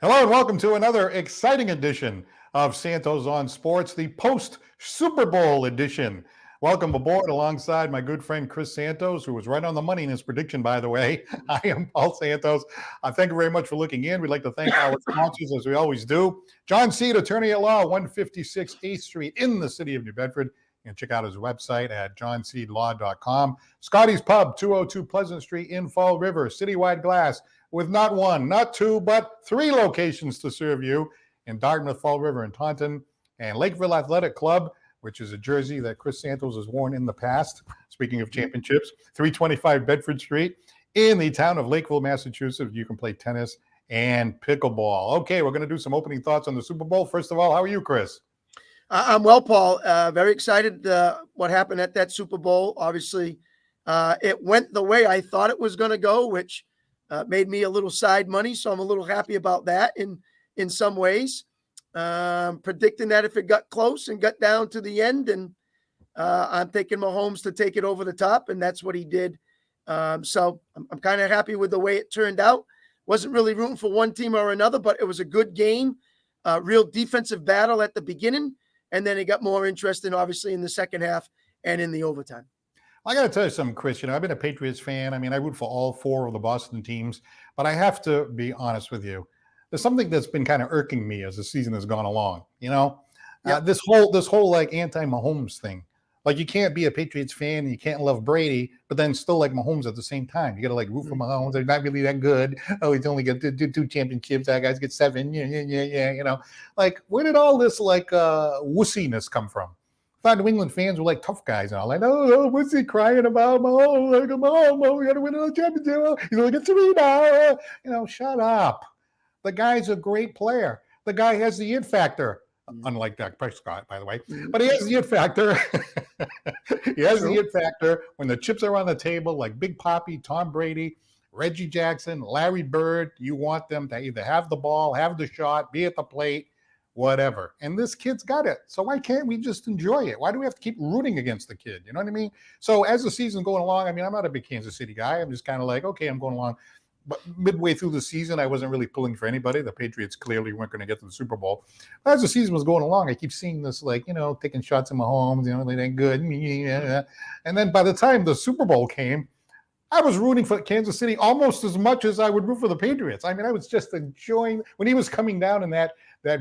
Hello and welcome to another exciting edition of Santos on Sports, the post-Super Bowl edition. Welcome aboard alongside my good friend Chris Santos, who was right on the money in his prediction, by the way. I am Paul Santos. Thank you very much for looking in. We'd like to thank our sponsors, as we always do. John Seed, attorney at law, 156 8th Street in the city of New Bedford. You can check out his website at johnseedlaw.com. Scotty's Pub, 202 Pleasant Street in Fall River. Citywide Glass, with not one, not two, but three locations to serve you in Dartmouth, Fall River, and Taunton. And Lakeville Athletic Club, which is a jersey that Chris Santos has worn in the past. Speaking of championships, 325 Bedford Street in the town of Lakeville, Massachusetts. You can play tennis and pickleball. Okay, we're going to do some opening thoughts on the Super Bowl. First of all, how are you, Chris? I'm well, Paul. Very excited what happened at that Super Bowl. Obviously, it went the way I thought it was going to go, which made me a little side money. So I'm a little happy about that in some ways. Predicting that if it got close and got down to the end, and I'm taking Mahomes to take it over the top, and that's what he did. So I'm kind of happy with the way it turned out. Wasn't really rooting for one team or another, but it was a good game, real defensive battle at the beginning. And then it got more interesting, obviously, in the second half and in the overtime. I got to tell you something, Chris. I've been a Patriots fan. I root for all four of the Boston teams, but I have to be honest with you. There's something that's been kind of irking me as the season has gone along. This whole like anti-Mahomes thing. Like, you can't be a Patriots fan and you can't love Brady, but then still like Mahomes at the same time. You got to like root for Mahomes. They're not really that good. Oh, he's only got two championships. That guy's get 7. Yeah. Like, where did all this like wussiness come from? I thought New England fans were like tough guys and all. Like, oh, what's he crying about? Mahomes, we got to win another championship. He's only got 3 now. Shut up. The guy's a great player. The guy has the it factor. Unlike Dak Prescott, by the way. But he has the it factor. He has the it factor when the chips are on the table, like Big Papi, Tom Brady, Reggie Jackson, Larry Bird. You want them to either have the ball, have the shot, be at the plate, whatever. And this kid's got it. So why can't we just enjoy it? Why do we have to keep rooting against the kid? You know what I mean? So as the season's going along, I'm not a big Kansas City guy. I'm just kind of like, okay, I'm going along. But midway through the season, I wasn't really pulling for anybody. The Patriots clearly weren't going to get to the Super Bowl. But as the season was going along, I keep seeing this, like, taking shots at Mahomes, they ain't good. And then by the time the Super Bowl came, I was rooting for Kansas City almost as much as I would root for the Patriots. I was just enjoying when he was coming down in that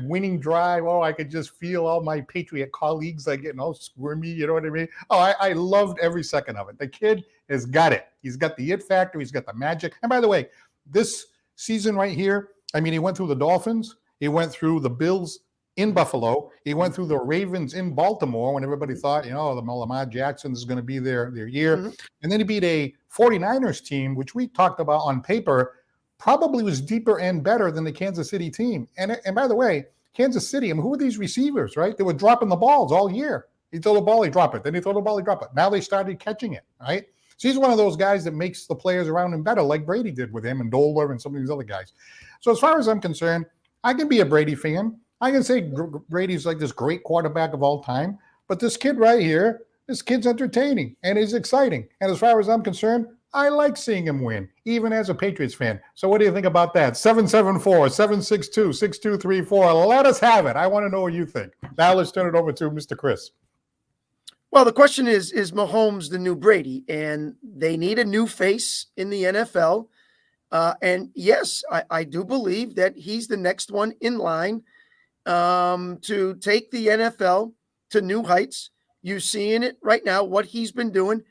winning drive. Oh, I could just feel all my Patriot colleagues like getting all squirmy. You know what I mean? Oh, I loved every second of it. The kid has got it. He's got the it factor. He's got the magic. And by the way, this season right here, he went through the Dolphins. He went through the Bills in Buffalo. He went through the Ravens in Baltimore when everybody thought, the Lamar Jackson is going to be their year. Mm-hmm. And then he beat a 49ers team, which we talked about on paper, probably was deeper and better than the Kansas City team. And by the way, Kansas City, who are these receivers, right? They were dropping the balls all year. He throw the ball, he drop it. Then he throw the ball, he drop it. Now they started catching it, right? So he's one of those guys that makes the players around him better, like Brady did with him and Doler and some of these other guys. So as far as I'm concerned, I can be a Brady fan. I can say Brady's like this great quarterback of all time. But this kid right here, this kid's entertaining and is exciting. And as far as I'm concerned, I like seeing him win, even as a Patriots fan. So what do you think about that? 774-762-6234. Let us have it. I want to know what you think. Now let's turn it over to Mr. Chris. Well, the question is Mahomes the new Brady? And they need a new face in the NFL. And yes, I do believe that he's the next one in line to take the NFL to new heights. You're seeing it right now, what he's been doing.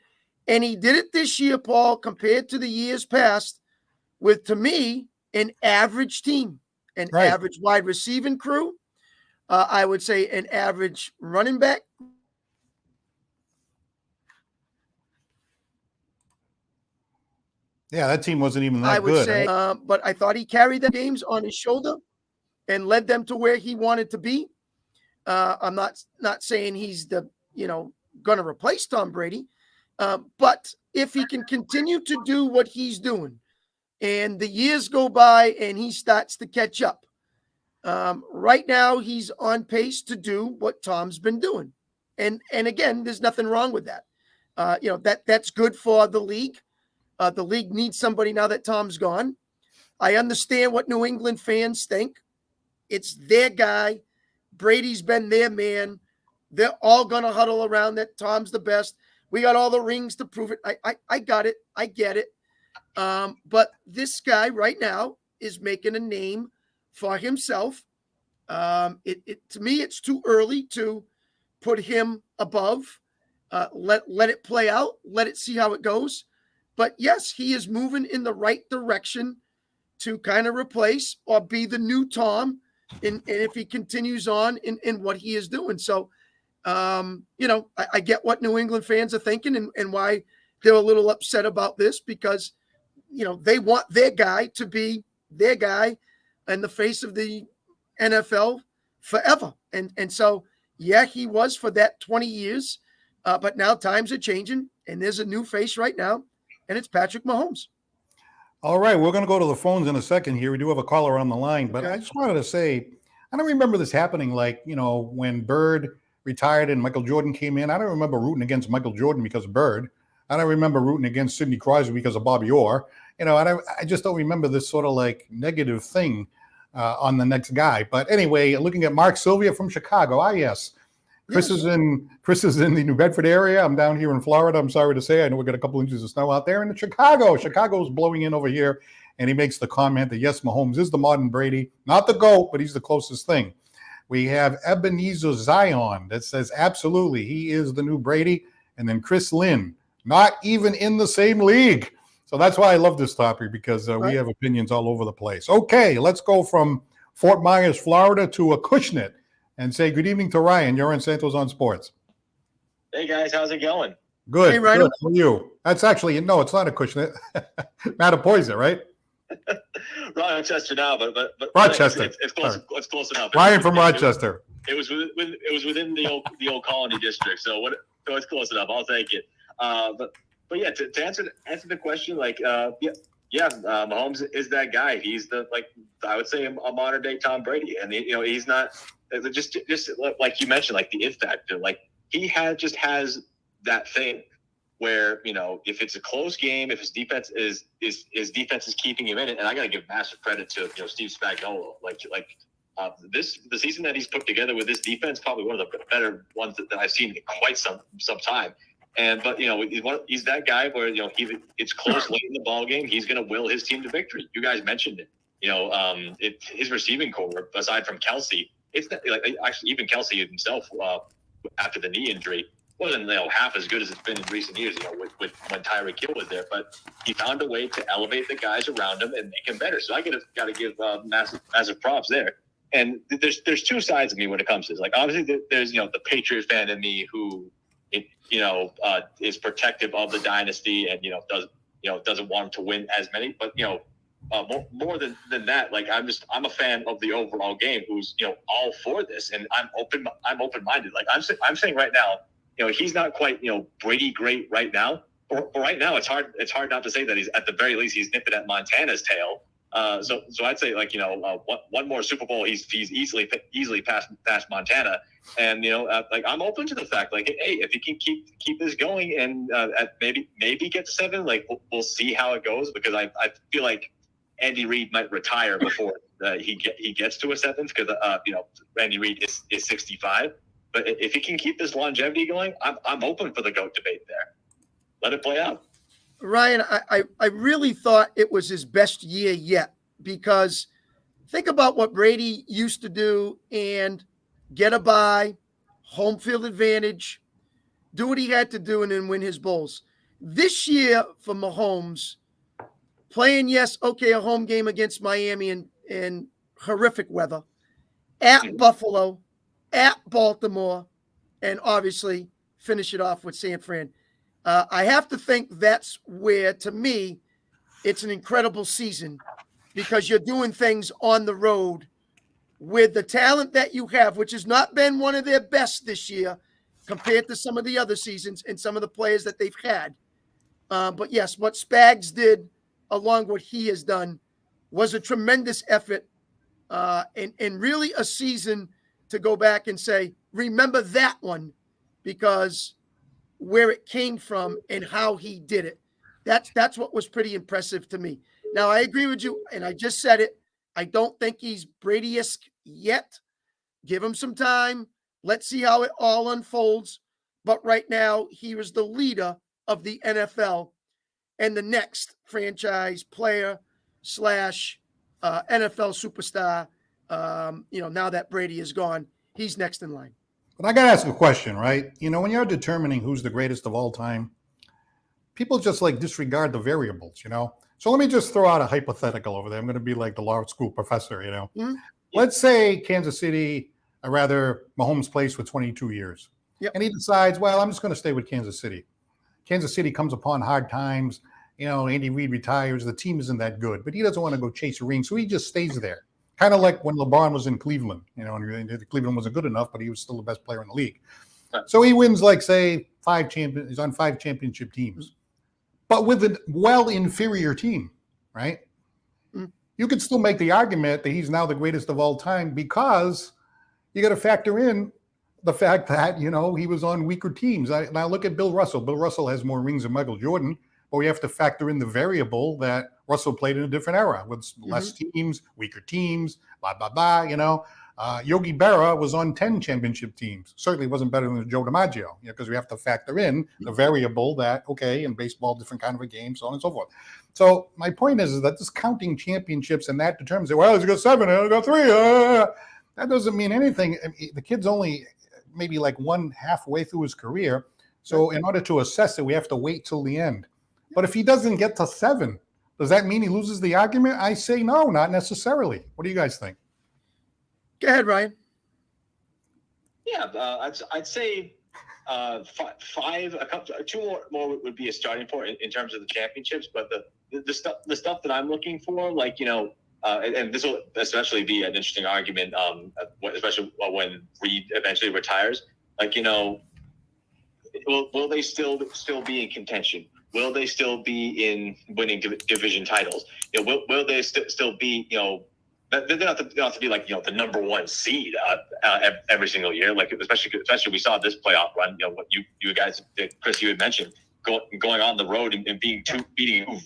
And he did it this year, Paul, compared to the years past with, to me, an average team, an average wide receiving crew. I would say an average running back. Yeah, that team wasn't even that I would good. Say, but I thought he carried the games on his shoulder and led them to where he wanted to be. I'm not saying he's the, going to replace Tom Brady. But if he can continue to do what he's doing and the years go by and he starts to catch up, right now he's on pace to do what Tom's been doing. And again, there's nothing wrong with that. That's good for the league. The league needs somebody now that Tom's gone. I understand what New England fans think. It's their guy. Brady's been their man. They're all going to huddle around that Tom's the best. We got all the rings to prove it. I got it. I get it. But this guy right now is making a name for himself. To me, it's too early to put him above. Let it play out. Let it see how it goes. But yes, he is moving in the right direction to kind of replace or be the new Tom. And if he continues on in what he is doing. So, I get what New England fans are thinking and why they're a little upset about this because, they want their guy to be their guy and the face of the NFL forever. And so, yeah, he was for that 20 years. But now times are changing and there's a new face right now, and it's Patrick Mahomes. All right, we're going to go to the phones in a second here. We do have a caller on the line, but Okay. I just wanted to say, I don't remember this happening like, when Bird retired and Michael Jordan came in. I don't remember rooting against Michael Jordan because of Bird. I don't remember rooting against Sidney Crosby because of Bobby Orr. I just don't remember this sort of like negative thing on the next guy. But anyway, looking at Mark Sylvia from Chicago. Yes. Chris is in the New Bedford area. I'm down here in Florida. I'm sorry to say. I know we got a couple inches of snow out there. And in Chicago, Chicago's blowing in over here. And he makes the comment that, yes, Mahomes is the modern Brady. Not the GOAT, but he's the closest thing. We have Ebenezer Zion that says, absolutely, he is the new Brady. And then Chris Lynn, not even in the same league. So that's why I love this topic, because we have opinions all over the place. Okay, let's go from Fort Myers, Florida to Acushnet and say good evening to Ryan. You're in Santos on Sports. Hey, guys. How's it going? Good. Hey, Ryan. Good. How are you? That's actually, no, it's not Acushnet. Mattapoisett, right? Rochester now, but Rochester. It's close. It's close enough. Ryan from Rochester. It was within the old colony district, so it's close enough. I'll take it. But yeah, to answer the question, Mahomes is that guy. He's I would say a modern day Tom Brady, and he's not just like you mentioned, like the it factor. Like he has that thing where if it's a close game, if his defense is keeping him in it, and I got to give massive credit to Steve Spagnuolo. The season that he's put together with this defense, probably one of the better ones that I've seen in quite some time. But he's that guy where it's close late in the ball game, he's going to will his team to victory. You guys mentioned it. His receiving core, aside from Kelsey, it's not, actually even Kelsey himself after the knee injury wasn't half as good as it's been in recent years. With when Tyreek Hill was there, but he found a way to elevate the guys around him and make him better. So I got to give massive props there. And there's two sides of me when it comes to this. Like obviously there's the Patriot fan in me who is protective of the dynasty and doesn't want him to win as many. But more than that, like I'm a fan of the overall game who's all for this, and I'm open-minded. Like I'm saying right now, he's not quite Brady great right now. But right now, it's hard not to say that he's at the very least he's nipping at Montana's tail. So I'd say one more Super Bowl, he's easily past Montana, and I'm open to the fact hey, if he can keep this going and maybe get to 7, we'll see how it goes, because I feel like Andy Reid might retire before he gets to a 7th, because Andy Reid is 65, but if he can keep this longevity going, I'm open for the GOAT debate there. Let it play out. Ryan, I really thought it was his best year yet, because think about what Brady used to do and get a bye, home field advantage, do what he had to do, and then win his bowls. This year for Mahomes, playing, a home game against Miami in horrific weather, at Buffalo, at Baltimore, and obviously finish it off with San Fran. I have to think that's where, to me, it's an incredible season, because you're doing things on the road with the talent that you have, which has not been one of their best this year compared to some of the other seasons and some of the players that they've had. But yes, what Spags did along what he has done was a tremendous effort, and really a season to go back and say, remember that one, because where it came from and how he did it. That's what was pretty impressive to me. Now, I agree with you, and I just said it. I don't think he's Brady-esque yet. Give him some time. Let's see how it all unfolds. But right now, he was the leader of the NFL and the next franchise player slash NFL superstar. Now that Brady is gone, he's next in line. But I got to ask a question, right? When you're determining who's the greatest of all time, people just like disregard the variables, So let me just throw out a hypothetical over there. I'm going to be like the law school professor, Mm-hmm. Let's say Kansas City, or rather Mahomes plays for 22 years. Yep. And he decides, well, I'm just going to stay with Kansas City. Kansas City comes upon hard times. Andy Reid retires. The team isn't that good, but he doesn't want to go chase a ring. So he just stays there. Kind of like when LeBron was in Cleveland, and Cleveland wasn't good enough, but he was still the best player in the league. Right. So he wins, like, say, he's on 5 championship teams, but with a well inferior team, right? Mm. You could still make the argument that he's now the greatest of all time because you got to factor in the fact that, he was on weaker teams. Now look at Bill Russell. Bill Russell has more rings than Michael Jordan, but we have to factor in the variable that Russell played in a different era with less teams, weaker teams, blah, blah, blah, Yogi Berra was on 10 championship teams. Certainly wasn't better than Joe DiMaggio, because we have to factor in the variable that, okay, in baseball, different kind of a game, so on and so forth. So my point is that this counting championships and that determines, well, he's got 7, he's got 3. That doesn't mean anything. The kid's only maybe like halfway through his career. So in order to assess it, we have to wait till the end. But if he doesn't get to 7, does that mean he loses the argument? I say no, not necessarily. What do you guys think? Go ahead, Ryan. Yeah, I'd say 5. Two more would be a starting point in terms of the championships. But the stuff that I'm looking for, and this will especially be an interesting argument, especially when Reed eventually retires. Will they still be in contention? Will they still be in winning division titles? Will they still be? They don't have to be like the number 1 seed every single year. Especially we saw this playoff run. What you guys, Chris, you had mentioned going on the road and beating 2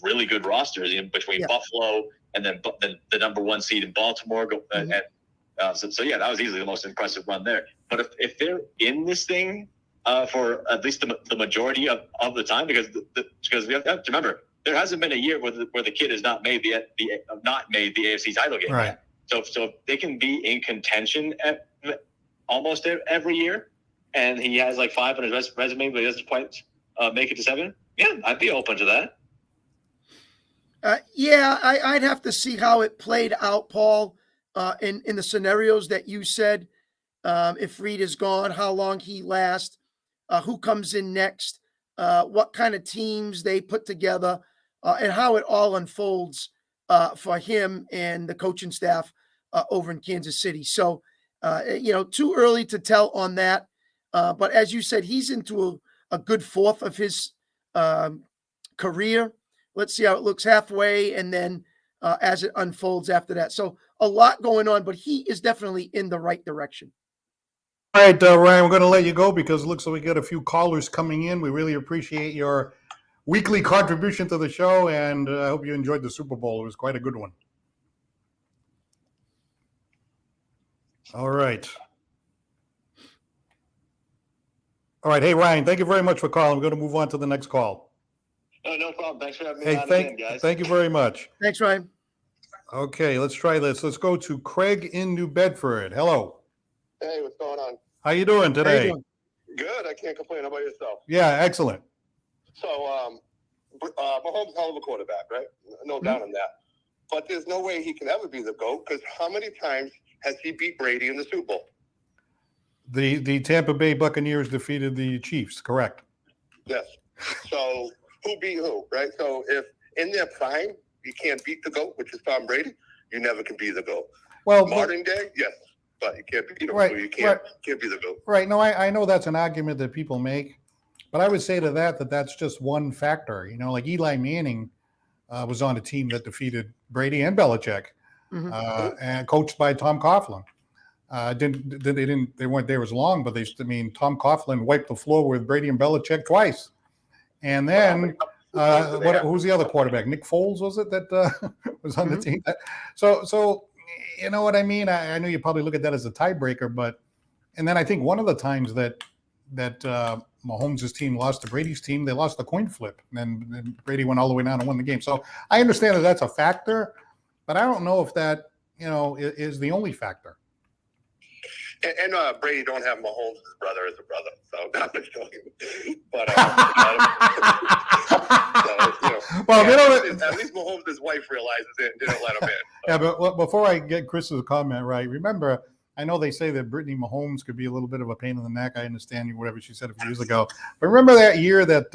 really good rosters between Buffalo and then the number 1 seed in Baltimore. So that was easily the most impressive run there. But if they're in this thing for at least the majority of the time, because we have to remember, there hasn't been a year where the kid has not made the AFC title game. Right. So if they can be in contention almost every year, and he has like 5 on his resume, but he doesn't quite make it to 7, yeah, I'd be open to that. I'd have to see how it played out, Paul, in the scenarios that you said. If Reed is gone, how long he lasts, who comes in next, what kind of teams they put together, and how it all unfolds for him and the coaching staff over in Kansas City. So, too early to tell on that. But as you said, he's into a good fourth of his career. Let's see how it looks halfway, and then as it unfolds after that. So a lot going on, but he is definitely in the right direction. All right, Ryan, we're going to let you go because it looks like we got a few callers coming in. We really appreciate your weekly contribution to the show, and I hope you enjoyed the Super Bowl. It was quite a good one. All right. Hey, Ryan, thank you very much for calling. We're going to move on to the next call. No problem. Thanks for having me on again, guys. Thank you very much. Thanks, Ryan. Okay, let's try this. Let's go to Craig in New Bedford. Hello. Hey, what's going on? How you doing today? How you doing? Good. I can't complain. How about yourself? Yeah, excellent. So, Mahomes, hell of a quarterback, right? No doubt on that. But there's no way he can ever be the GOAT, because how many times has he beat Brady in the Super Bowl? The Tampa Bay Buccaneers defeated the Chiefs, correct? Yes. So who beat who, right? So if in their prime you can't beat the GOAT, which is Tom Brady, you never can be the GOAT. Well, modern day, yes, but you can't beat him. Right, So you can't be the GOAT. Right. No, I know that's an argument that people make, but I would say to that that's just one factor. Like Eli Manning was on a team that defeated Brady and Belichick, and coached by Tom Coughlin. They weren't there as long, but Tom Coughlin wiped the floor with Brady and Belichick twice. And then Who's the other quarterback? Nick Foles, was it, that was on the team? So you know what I mean? I know you probably look at that as a tiebreaker, but and then I think one of the times that Mahomes' team lost to Brady's team, they lost the coin flip, and then Brady went all the way down and won the game. So I understand that that's a factor, but I don't know if that is the only factor. And Brady don't have Mahomes' brother as a brother, so not much talking. But at least Mahomes' wife realizes it and didn't let him in. So. Yeah, but before I get Chris's comment right, remember, I know they say that Brittany Mahomes could be a little bit of a pain in the neck. I understand whatever she said a few years ago, but remember that year that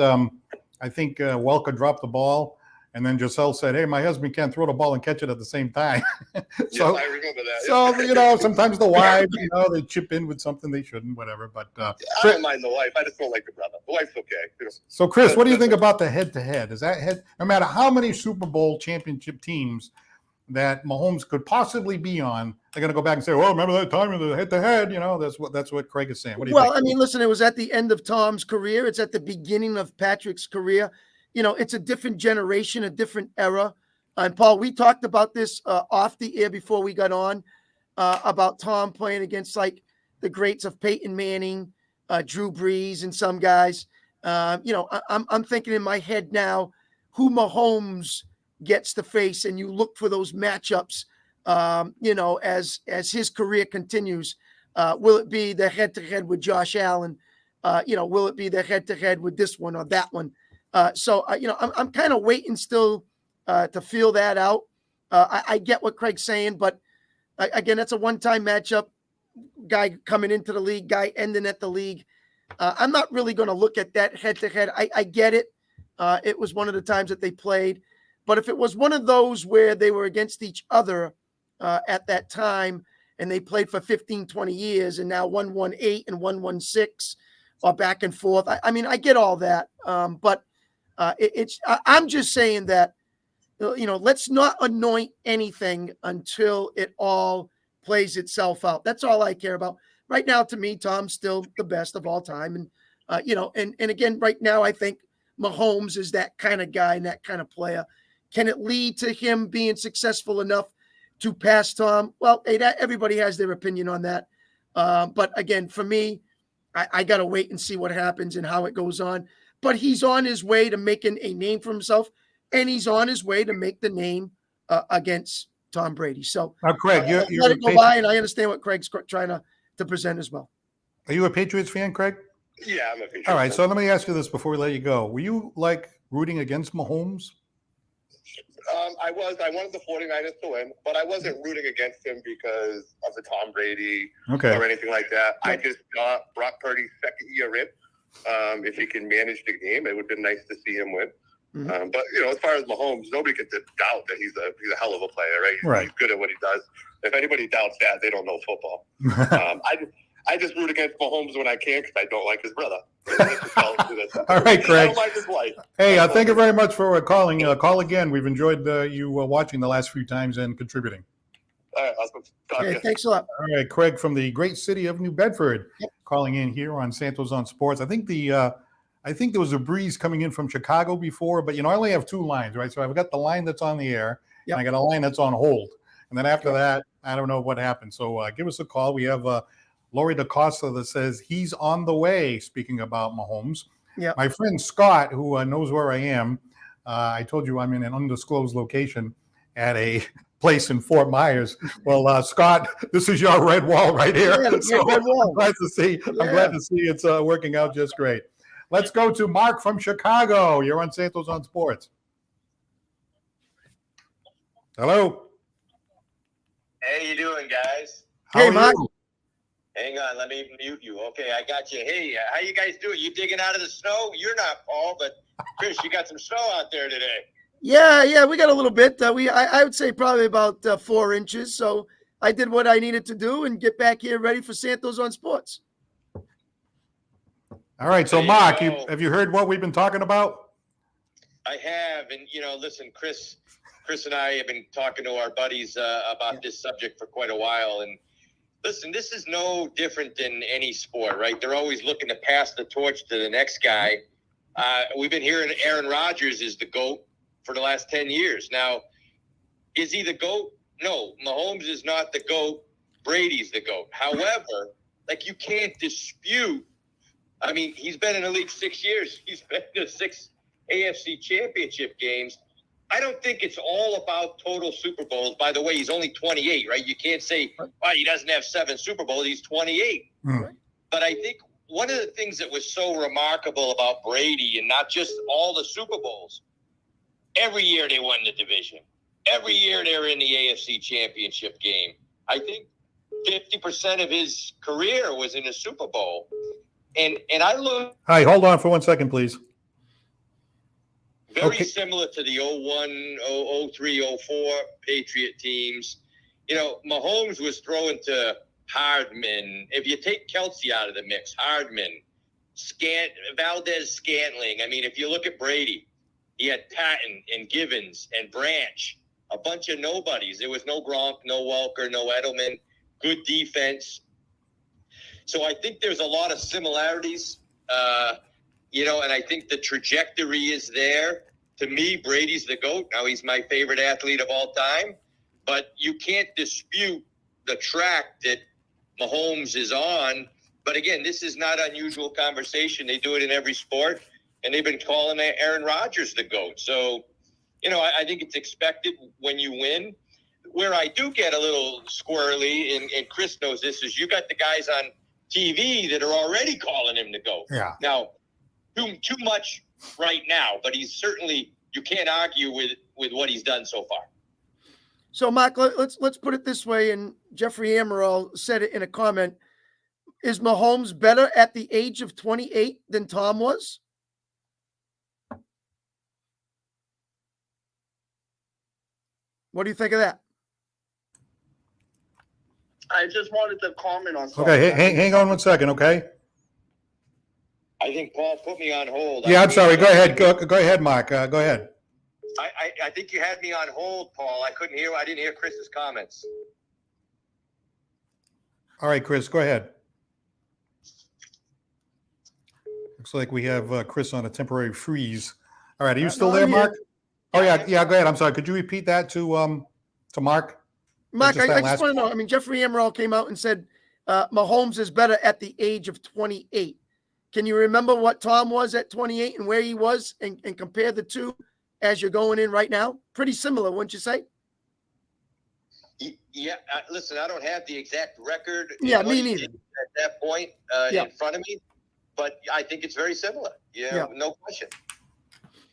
I think Welker dropped the ball. And then Giselle said, "Hey, my husband can't throw the ball and catch it at the same time." So, yes, I remember that. So sometimes the wives, they chip in with something they shouldn't, whatever. But I don't mind the wife. I just don't like the brother. The wife's okay. So, Chris, what do you think about the head-to-head? Is that no matter how many Super Bowl championship teams that Mahomes could possibly be on, they're going to go back and say, "Well, remember that time in the head-to-head?" That's what Craig is saying. What do you think? I mean, listen, it was at the end of Tom's career. It's at the beginning of Patrick's career. It's a different generation, a different era. And Paul, we talked about this off the air before we got on about Tom playing against like the greats of Peyton Manning, Drew Brees, and some guys. I'm thinking in my head now who Mahomes gets to face, and you look for those matchups. As his career continues, will it be the head-to-head with Josh Allen? Will it be the head-to-head with this one or that one? I'm kind of waiting still to feel that out. I get what Craig's saying, but again, that's a one-time matchup. Guy coming into the league, guy ending at the league. I'm not really going to look at that head-to-head. I get it. It was one of the times that they played. But if it was one of those where they were against each other at that time and they played for 15, 20 years and now one won 8 and one won 6 or back and forth, I mean, I get all that. But I'm just saying that, let's not anoint anything until it all plays itself out. That's all I care about. Right now, to me, Tom's still the best of all time. And, and again, right now, I think Mahomes is that kind of guy and that kind of player. Can it lead to him being successful enough to pass Tom? Well, everybody has their opinion on that. But again, for me, I got to wait and see what happens and how it goes on. But he's on his way to making a name for himself, and he's on his way to make the name against Tom Brady. So, now, Craig, you're let it go by, and I understand what Craig's trying to present as well. Are you a Patriots fan, Craig? Yeah, I'm a Patriots fan. All right, fan. so let me ask you this before we let you go. Were you rooting against Mahomes? I wanted the 49ers to win, but I wasn't rooting against him because of the Tom Brady or anything like that. I just got Brock Purdy's second year in. If he can manage the game, it would have been nice to see him win. Mm-hmm. But as far as Mahomes, nobody can doubt that he's a hell of a player, right? He's good at what he does. If anybody doubts that, they don't know football. I just root against Mahomes when I can because I don't like his brother. All right, Craig. I don't like his wife. Hey, thank you very much for calling. Call again. We've enjoyed you watching the last few times and contributing. All right, awesome. Okay, thanks a lot. All right, Craig from the great city of New Bedford, calling in here on Santos on Sports. I think there was a breeze coming in from Chicago before, but I only have 2 lines, right? So I've got the line that's on the air, and I got a line that's on hold, and then after that, I don't know what happened. So give us a call. We have Lori DaCosta that says he's on the way. Speaking about Mahomes, my friend Scott, who knows where I am, I told you I'm in an undisclosed location at a place in Fort Myers. Well, Scott, this is your red wall right here. Yeah, so red wall. I'm glad to see. I'm glad to see it's working out just great. Let's go to Mark from Chicago. You're on Santos on Sports. Hello. How you doing, guys? Hey, Mark. Hang on, let me mute you. Okay, I got you. Hey, how you guys doing? You digging out of the snow? You're not, Paul, but Chris, you got some snow out there today. Yeah, we got a little bit. I would say probably about 4 inches. So I did what I needed to do and get back here ready for Santos on Sports. All right, so Mark, have you heard what we've been talking about? I have, and listen, Chris and I have been talking to our buddies about this subject for quite a while, and listen, this is no different than any sport, right? They're always looking to pass the torch to the next guy. We've been hearing Aaron Rodgers is the GOAT for the last 10 years. Now, is he the GOAT? No, Mahomes is not the GOAT. Brady's the GOAT. However, like, you can't dispute. I mean, he's been in the league 6 years. He's been to 6 AFC championship games. I don't think it's all about total Super Bowls. By the way, he's only 28, right? You can't say, oh, he doesn't have 7 Super Bowls. He's 28. Right. But I think one of the things that was so remarkable about Brady, and not just all the Super Bowls, every year they won the division. Every year they were in the AFC championship game. I think 50% of his career was in a Super Bowl. And I look. Hi, hold on for 1 second, please. Very similar to the 01, 03, 04 Patriot teams. You know, Mahomes was throwing to Hardman. If you take Kelsey out of the mix, Hardman, Valdez Scantling. I mean, if you look at Brady, he had Patton and Givens and Branch, a bunch of nobodies. There was no Gronk, no Welker, no Edelman. Good defense. So I think there's a lot of similarities, you know, and I think the trajectory is there. To me, Brady's the GOAT. Now, he's my favorite athlete of all time, but you can't dispute the track that Mahomes is on. But again, this is not unusual conversation. They do it in every sport, and they've been calling Aaron Rodgers the GOAT. So, you know, I think it's expected when you win. Where I do get a little squirrely, and Chris knows this, is you got the guys on TV that are already calling him the GOAT. Yeah. Now, too much right now, but he's certainly, you can't argue with what he's done so far. So, Mark, let's put it this way, and Jeffrey Amaral said it in a comment. Is Mahomes better at the age of 28 than Tom was? What do you think of that? I just wanted to comment on something. Okay, hang on 1 second, okay? I think Paul put me on hold. Yeah, I'm sorry. Go ahead. Go ahead, Mark. Go ahead. I think you had me on hold, Paul. I didn't hear Chris's comments. All right, Chris, go ahead. Looks like we have Chris on a temporary freeze. All right, are you still there, Mark? Oh, yeah, go ahead. I'm sorry. Could you repeat that to Mark? Mark, I just want to know. I mean, Jeffrey Amaral came out and said Mahomes is better at the age of 28. Can you remember what Tom was at 28 and where he was, and compare the two as you're going in right now? Pretty similar, wouldn't you say? Yeah. Listen, I don't have the exact record. Yeah, me neither. At that point in front of me, but I think it's very similar. Yeah, no question.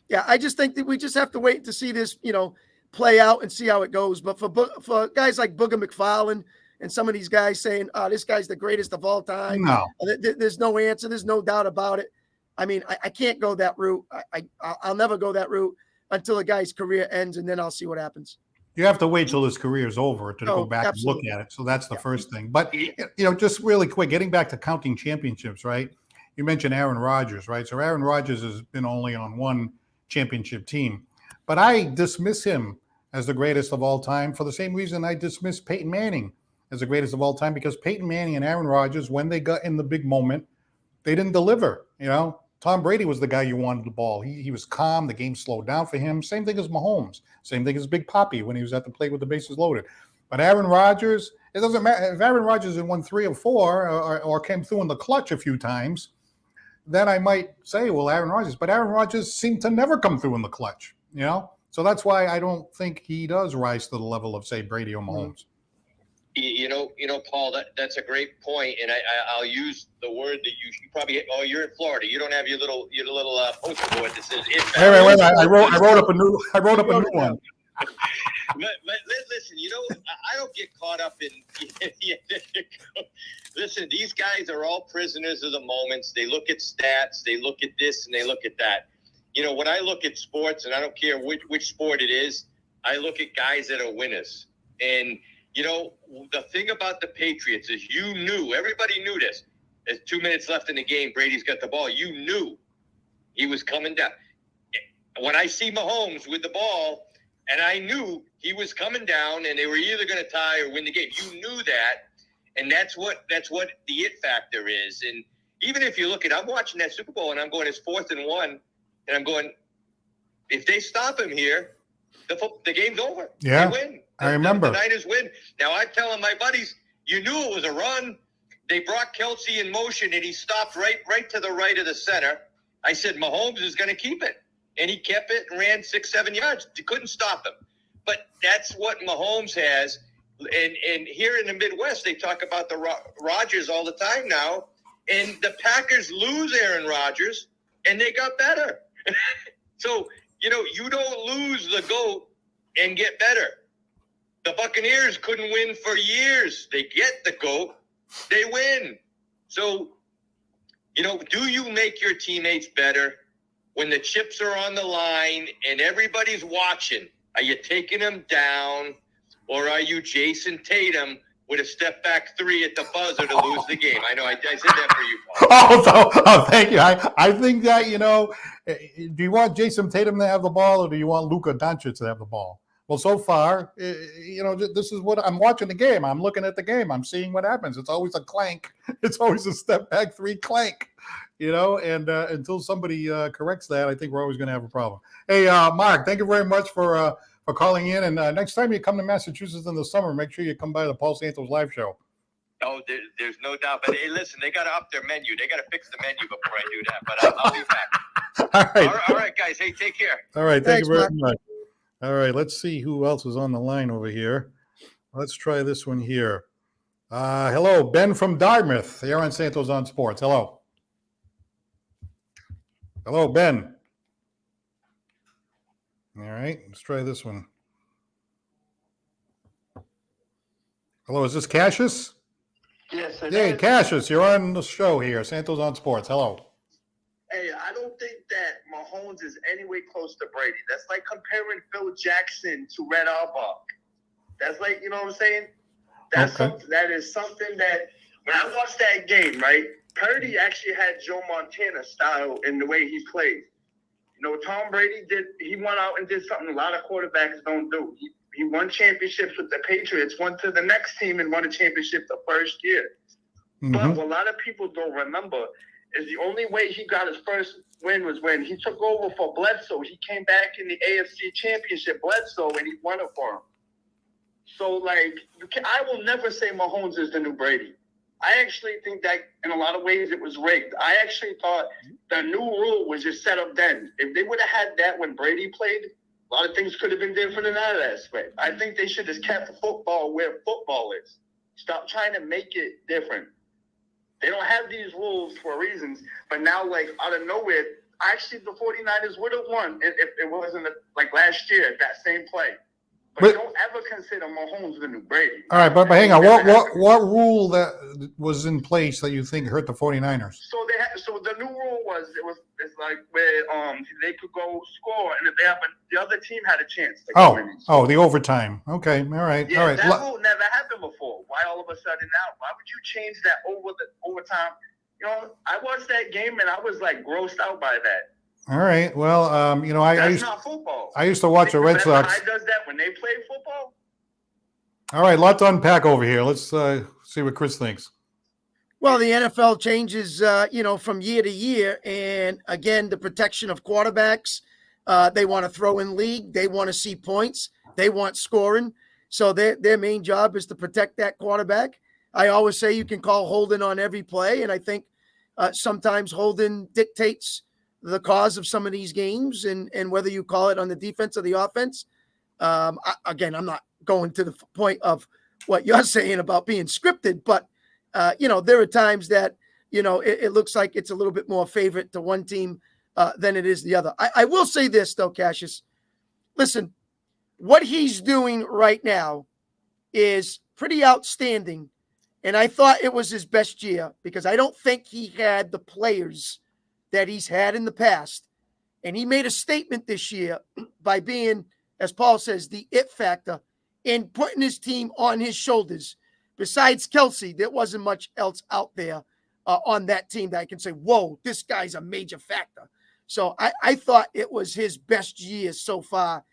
Yeah, I just think that we just have to wait to see this, you know, play out and see how it goes. But for guys like Booger McFarland and some of these guys saying, "Oh, this guy's the greatest of all time," no, there's no answer. There's no doubt about it. I mean, I can't go that route. I'll never go that route until a guy's career ends, and then I'll see what happens. You have to wait till his career is over to go back and look at it. So that's the first thing. But, you know, just really quick, getting back to counting championships, right? You mentioned Aaron Rodgers, right? So Aaron Rodgers has been only on one championship team. But I dismiss him as the greatest of all time for the same reason I dismiss Peyton Manning as the greatest of all time, because Peyton Manning and Aaron Rodgers, when they got in the big moment, they didn't deliver. You know, Tom Brady was the guy you wanted the ball. He was calm. The game slowed down for him. Same thing as Mahomes. Same thing as Big Papi when he was at the plate with the bases loaded. But Aaron Rodgers, it doesn't matter. If Aaron Rodgers had won 3 or 4 or came through in the clutch a few times, then I might say, well, Aaron Rodgers. But Aaron Rodgers seemed to never come through in the clutch, you know? So that's why I don't think he does rise to the level of, say, Brady or Mahomes. You know, Paul, that's a great point, and I'll use the word that you probably. Oh, you're in Florida. You don't have your little poster board that says. Wait. I wrote up a new one. But listen, you know, I don't get caught up in. Listen, these guys are all prisoners of the moments. They look at stats, they look at this, and they look at that. You know, when I look at sports, and I don't care which sport it is, I look at guys that are winners. And you know, the thing about the Patriots is everybody knew this. There's 2 minutes left in the game. Brady's got the ball. You knew he was coming down. When I see Mahomes with the ball, and I knew he was coming down, and they were either going to tie or win the game. You knew that, and that's what the it factor is. And even if you look at, I'm watching that Super Bowl, and I'm going, it's 4th and 1. And I'm going, if they stop him here, the game's over. Yeah, they win. I remember. The Niners win. Now I'm telling my buddies, you knew it was a run. They brought Kelsey in motion, and he stopped right to the right of the center. I said, Mahomes is going to keep it. And he kept it and ran 6-7 yards. They couldn't stop him. But that's what Mahomes has. And here in the Midwest, they talk about the Rodgers all the time now. And the Packers lose Aaron Rodgers, and they got better. So, you don't lose the GOAT and get better. The Buccaneers couldn't win for years. They get the GOAT, they win. So, do you make your teammates better when the chips are on the line and everybody's watching? Are you taking them down, or are you Jason Tatum with a step back 3 at the buzzer to lose the game? I know I said that for you, Paul. Thank you. I think that, do you want Jason Tatum to have the ball, or do you want Luka Doncic to have the ball? Well, so far, this is what I'm watching the game. I'm looking at the game. I'm seeing what happens. It's always a clank. It's always a step back 3 clank, and until somebody corrects that, I think we're always going to have a problem. Hey, Mark, thank you very much for calling in. And next time you come to Massachusetts in the summer, make sure you come by the Paul Santos live show. Oh, there's no doubt. But hey, listen, they got to up their menu. They got to fix the menu before I do that. But I'll be back. All right, guys. Hey, take care. All right. Thank you very much. All right. Let's see who else is on the line over here. Let's try this one here. Hello, Ben from Dartmouth. Here on Santos on Sports. Hello. Hello, Ben. All right. Let's try this one. Hello. Is this Cassius? Yes. Hey, Cassius, you're on the show here, Santos on Sports. Hello. Hey, I don't think that Mahomes is anywhere close to Brady. That's like comparing Phil Jackson to Red Auerbach. That's like, you know what I'm saying? That is something that when I watched that game, right? Purdy actually had Joe Montana style in the way he played. Tom Brady he went out and did something a lot of quarterbacks don't do. He won championships with the Patriots, went to the next team and won a championship the first year. Mm-hmm. But what a lot of people don't remember is the only way he got his first win was when he took over for Bledsoe. He came back in the AFC Championship, Bledsoe, and he won it for him. So, I will never say Mahomes is the new Brady. I actually think that in a lot of ways it was rigged. I actually thought the new rule was just set up then. If they would have had that when Brady played, a lot of things could have been different in that aspect. I think they should have kept football where football is. Stop trying to make it different. They don't have these rules for reasons, but now, out of nowhere, actually the 49ers would have won if it wasn't last year, that same play. But don't ever consider Mahomes the new Brady. All right, but hang on. What rule that was in place that you think hurt the 49ers? So the new rule it's like where they could go score, and if they have the other team had a chance to go in. The overtime. Okay, all right, yeah, all right. That rule never happened before. Why all of a sudden now? Why would you change that overtime? I watched that game and I was grossed out by that. All right. Well, that's not football. I used to watch the Red Sox. Does that when they play football? All right, lot to unpack over here. Let's see what Chris thinks. Well, the NFL changes, from year to year, and again, the protection of quarterbacks. They want to throw in league. They want to see points. They want scoring. So their main job is to protect that quarterback. I always say you can call holding on every play, and I think sometimes holding dictates the cause of some of these games, and whether you call it on the defense or the offense. I'm not going to the point of what you're saying about being scripted, but there are times that it looks like it's a little bit more favorite to one team than it is the other. I will say this though, Cassius. Listen, what he's doing right now is pretty outstanding, and I thought it was his best year because I don't think he had the players that he's had in the past. And he made a statement this year by being, as Paul says, the it factor and putting his team on his shoulders. Besides Kelsey, there wasn't much else out there on that team that I can say, whoa, this guy's a major factor. So I thought it was his best year so far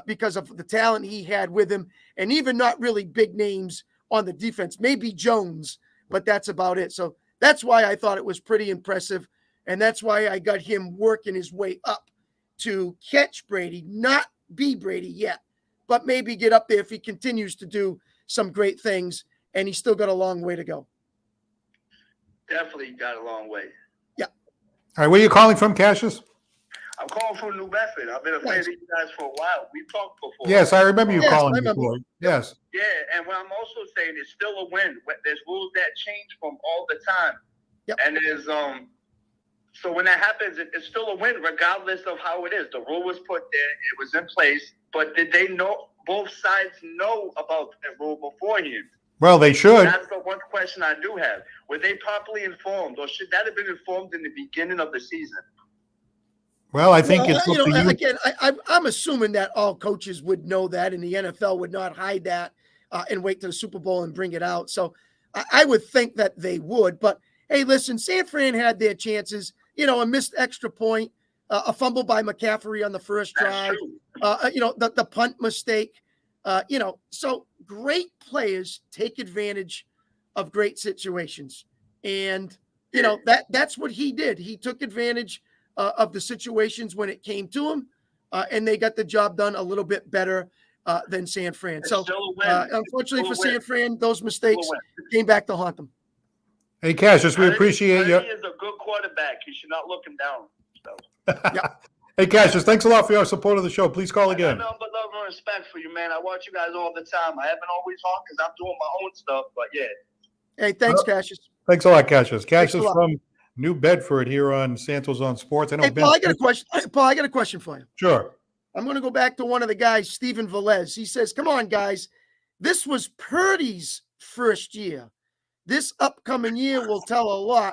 because of the talent he had with him, and even not really big names on the defense, maybe Jones, but that's about it. So that's why I thought it was pretty impressive. And that's why I got him working his way up to catch Brady, not be Brady yet, but maybe get up there if he continues to do some great things, and he's still got a long way to go. Definitely got a long way. Yeah. All right, where are you calling from, Cassius? I'm calling from New Bedford. I've been a fan of you guys for a while. We've talked before. Yes, I remember you calling I remember. before. Yes. Yeah, and what I'm also saying is still a win. There's rules that change from all the time. Yep. And there's so when that happens, it's still a win regardless of how it is. The rule was put there, it was in place, but did they know, both sides know about the rule beforehand? Well, they should. That's the one question I do have. Were they properly informed, or should that have been informed in the beginning of the season? Well, I think it's up to you. Again, I'm assuming that all coaches would know that, and the NFL would not hide that and wait to the Super Bowl and bring it out. So I would think that they would. But hey, listen, San Fran had their chances. A missed extra point, a fumble by McCaffrey on the first drive. The punt mistake. So great players take advantage of great situations, and that's what he did. He took advantage of the situations when it came to him, and they got the job done a little bit better than San Fran. So, unfortunately for San Fran, those mistakes came back to haunt them. Hey, Cassius, we appreciate you. He is a good quarterback. You should not look him down. So. Yeah. Hey, Cassius, thanks a lot for your support of the show. Please call again. I have nothing but love and respect for you, man. I watch you guys all the time. I haven't always on because I'm doing my own stuff, but yeah. Hey, thanks, Cassius. Thanks a lot, Cassius. Cassius from New Bedford here on Santos on Sports. I know Paul, I got a question. Paul, I got a question for you. Sure. I'm going to go back to one of the guys, Stephen Velez. He says, come on, guys. This was Purdy's first year. This upcoming year will tell a lot.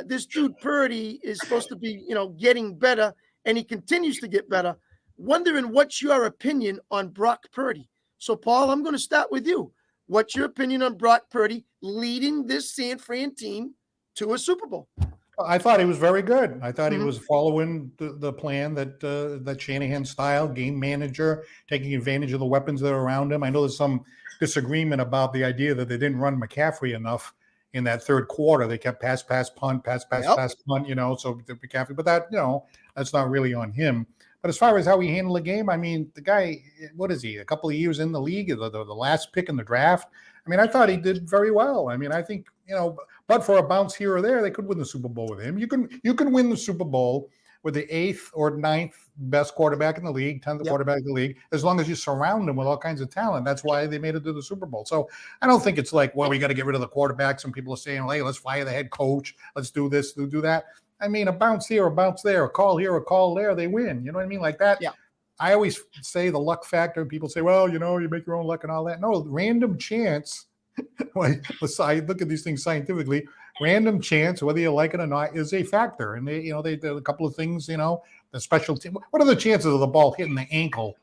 This dude Purdy is supposed to be, getting better, and he continues to get better. Wondering what's your opinion on Brock Purdy. So, Paul, I'm going to start with you. What's your opinion on Brock Purdy leading this San Fran team to a Super Bowl? I thought he was very good. I thought he was following the plan that Shanahan style, game manager, taking advantage of the weapons that are around him. I know there's some disagreement about the idea that they didn't run McCaffrey enough in that third quarter. They kept pass, punt, pass, punt, so the McCaffrey, but that, that's not really on him. But as far as how he handled the game, I mean, the guy, what is he, a couple of years in the league, the last pick in the draft? I mean, I thought he did very well. I mean, I think, but for a bounce here or there, they could win the Super Bowl with him. You can win the Super Bowl with the 8th or 9th best quarterback in the league, 10th quarterback in the league, as long as you surround them with all kinds of talent. That's why they made it to the Super Bowl. So I don't think it's like, well, we got to get rid of the quarterback. Some people are saying, hey, let's fire the head coach. Let's do this, do that. I mean, a bounce here, a bounce there, a call here, a call there, they win. You know what I mean? Like that. Yeah. I always say the luck factor. People say, well, you make your own luck and all that. No, random chance. I look at these things scientifically. Random chance, whether you like it or not, is a factor. And they did a couple of things, the special team. What are the chances of the ball hitting the ankle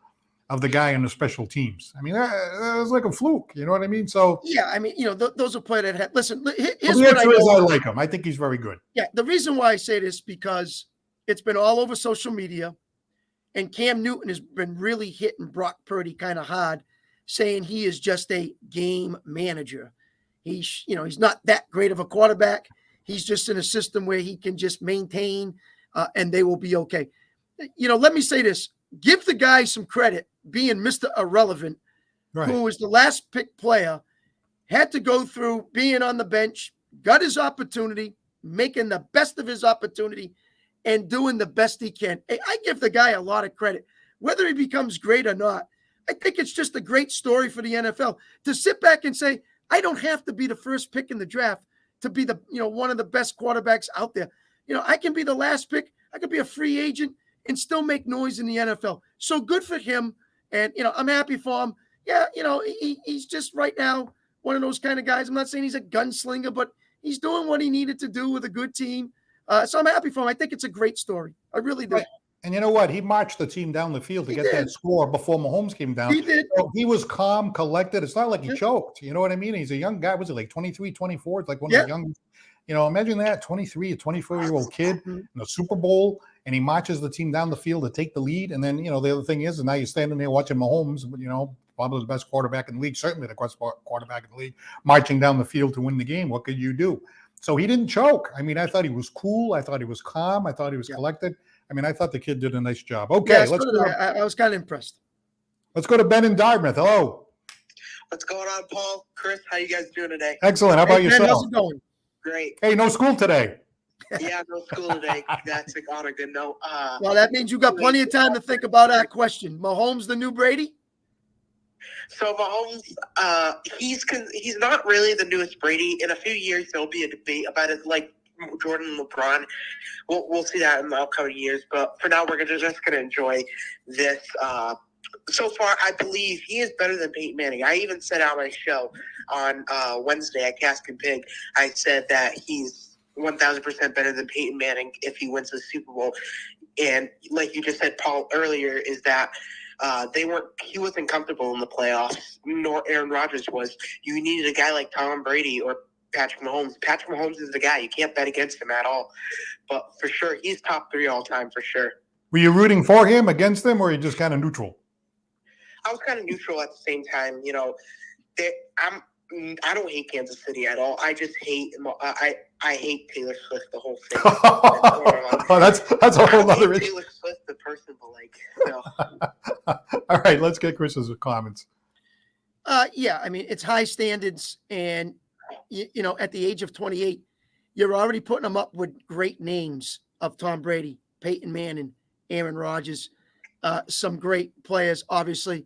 of the guy in the special teams? I mean, that was like a fluke. You know what I mean? So yeah, I mean, those are players that have. Listen, here's the what answer is I like him. I think he's very good. Yeah, the reason why I say this because it's been all over social media, and Cam Newton has been really hitting Brock Purdy kind of hard, saying he is just a game manager. He's not that great of a quarterback. He's just in a system where he can just maintain, and they will be okay. Let me say this: give the guy some credit, being Mr. Irrelevant, who was the last pick player, had to go through being on the bench, got his opportunity, making the best of his opportunity, and doing the best he can. I give the guy a lot of credit, whether he becomes great or not. I think it's just a great story for the NFL to sit back and say, I don't have to be the first pick in the draft to be the, one of the best quarterbacks out there. I can be the last pick. I could be a free agent and still make noise in the NFL. So good for him. And, I'm happy for him. Yeah. He's just right now one of those kind of guys. I'm not saying he's a gunslinger, but he's doing what he needed to do with a good team. So I'm happy for him. I think it's a great story. I really do. Right. And you know what? He marched the team down the field to get that score before Mahomes came down. He did. So he was calm, collected. It's not like he choked. You know what I mean? He's a young guy. Was it like 23, 24? It's like one of the young, imagine that 23, a 24-year-old kid in the Super Bowl, and he marches the team down the field to take the lead. And then, the other thing is, and now you're standing there watching Mahomes, probably the best quarterback in the league, certainly the best quarterback in the league, marching down the field to win the game. What could you do? So he didn't choke. I mean, I thought he was cool. I thought he was calm. I thought he was collected. I mean, I thought the kid did a nice job. Okay, let's go. I was kind of impressed. Let's go to Ben in Dartmouth. Hello. What's going on, Paul? Chris, how you guys doing today? Excellent. How about Ben, yourself? how's it going? Great. Hey, no school today. Yeah, no school today. That's on a good note. Well, that means you got plenty of time to think about our question. Mahomes, the new Brady? So Mahomes, he's not really the newest Brady. In a few years, there'll be a debate about it, like Jordan and LeBron. We'll see that in the upcoming years. But for now, we're just gonna enjoy this. So far, I believe he is better than Peyton Manning. I even said on my show on Wednesday at Cask and Pig, I said that he's 1,000% better than Peyton Manning if he wins the Super Bowl. And like you just said, Paul, earlier, is that he wasn't comfortable in the playoffs, nor Aaron Rodgers was. You needed a guy like Tom Brady or Patrick Mahomes. Patrick Mahomes is the guy. You can't bet against him at all. But for sure, he's top 3 all time for sure. Were you rooting for him, against him, or are you just kind of neutral? I was kind of neutral at the same time. You know, I don't hate Kansas City at all. I just hate I hate Taylor Swift, the whole thing. Oh, that's a whole other issue. Taylor Swift, the person, but All right, let's get Chris's comments. Yeah, I mean, it's high standards, and you know, at the age of 28, you're already putting them up with great names of Tom Brady, Peyton Manning, Aaron Rodgers, some great players, obviously.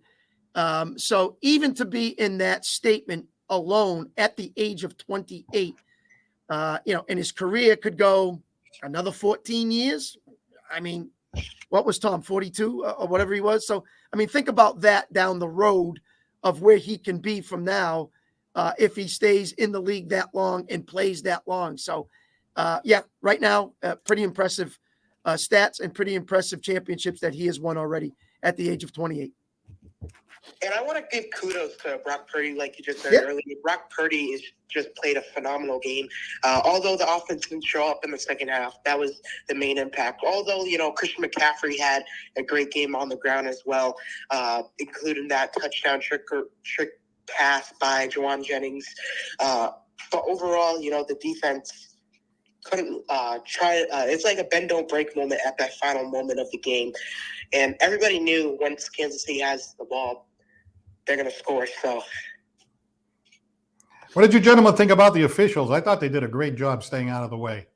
So even to be in that statement alone at the age of 28, and his career could go another 14 years. I mean, what was Tom, 42 or whatever he was? So, I mean, think about that down the road of where he can be from now if he stays in the league that long and plays that long. So, right now, pretty impressive stats and pretty impressive championships that he has won already at the age of 28. And I want to give kudos to Brock Purdy, like you just said earlier. Brock Purdy is just played a phenomenal game. Although the offense didn't show up in the second half, that was the main impact. Although, Christian McCaffrey had a great game on the ground as well, including that touchdown trick pass by Juwan Jennings. But overall, the defense couldn't it's like a bend don't break moment at that final moment of the game. And everybody knew once Kansas City has the ball, they're going to score. So, what did you gentlemen think about the officials? I thought they did a great job staying out of the way.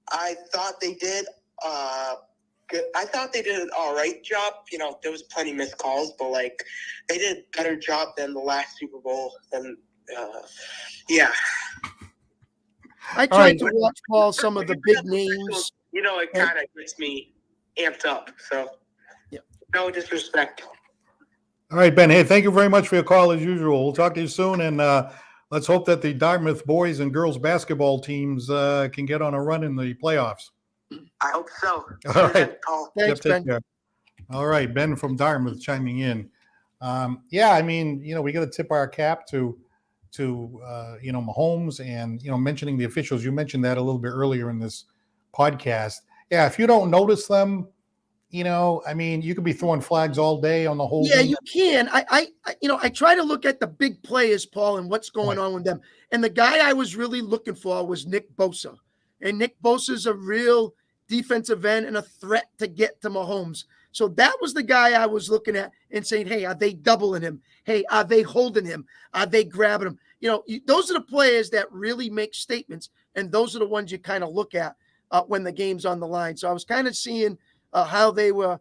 I thought they did good. I thought they did an all right job. There was plenty of missed calls, but they did a better job than the last Super Bowl. I tried to watch, Paul, some of the big names. It kind of gets me amped up. So, no disrespect. All right, Ben. Hey, thank you very much for your call as usual. We'll talk to you soon, and let's hope that the Dartmouth boys and girls basketball teams can get on a run in the playoffs. I hope so. All right. Thanks, Ben. Care. All right, Ben from Dartmouth chiming in. I mean, we got to tip our cap to Mahomes and, mentioning the officials. You mentioned that a little bit earlier in this podcast. Yeah, if you don't notice them, I mean, you could be throwing flags all day on the whole. Yeah, game. you can. I try to look at the big players, Paul, and what's going on with them. And the guy I was really looking for was Nick Bosa. And Nick Bosa is a real defensive end and a threat to get to Mahomes. So that was the guy I was looking at and saying, hey, are they doubling him? Hey, are they holding him? Are they grabbing him? Those are the players that really make statements. And those are the ones you kind of look at when the game's on the line. So I was kind of seeing how they were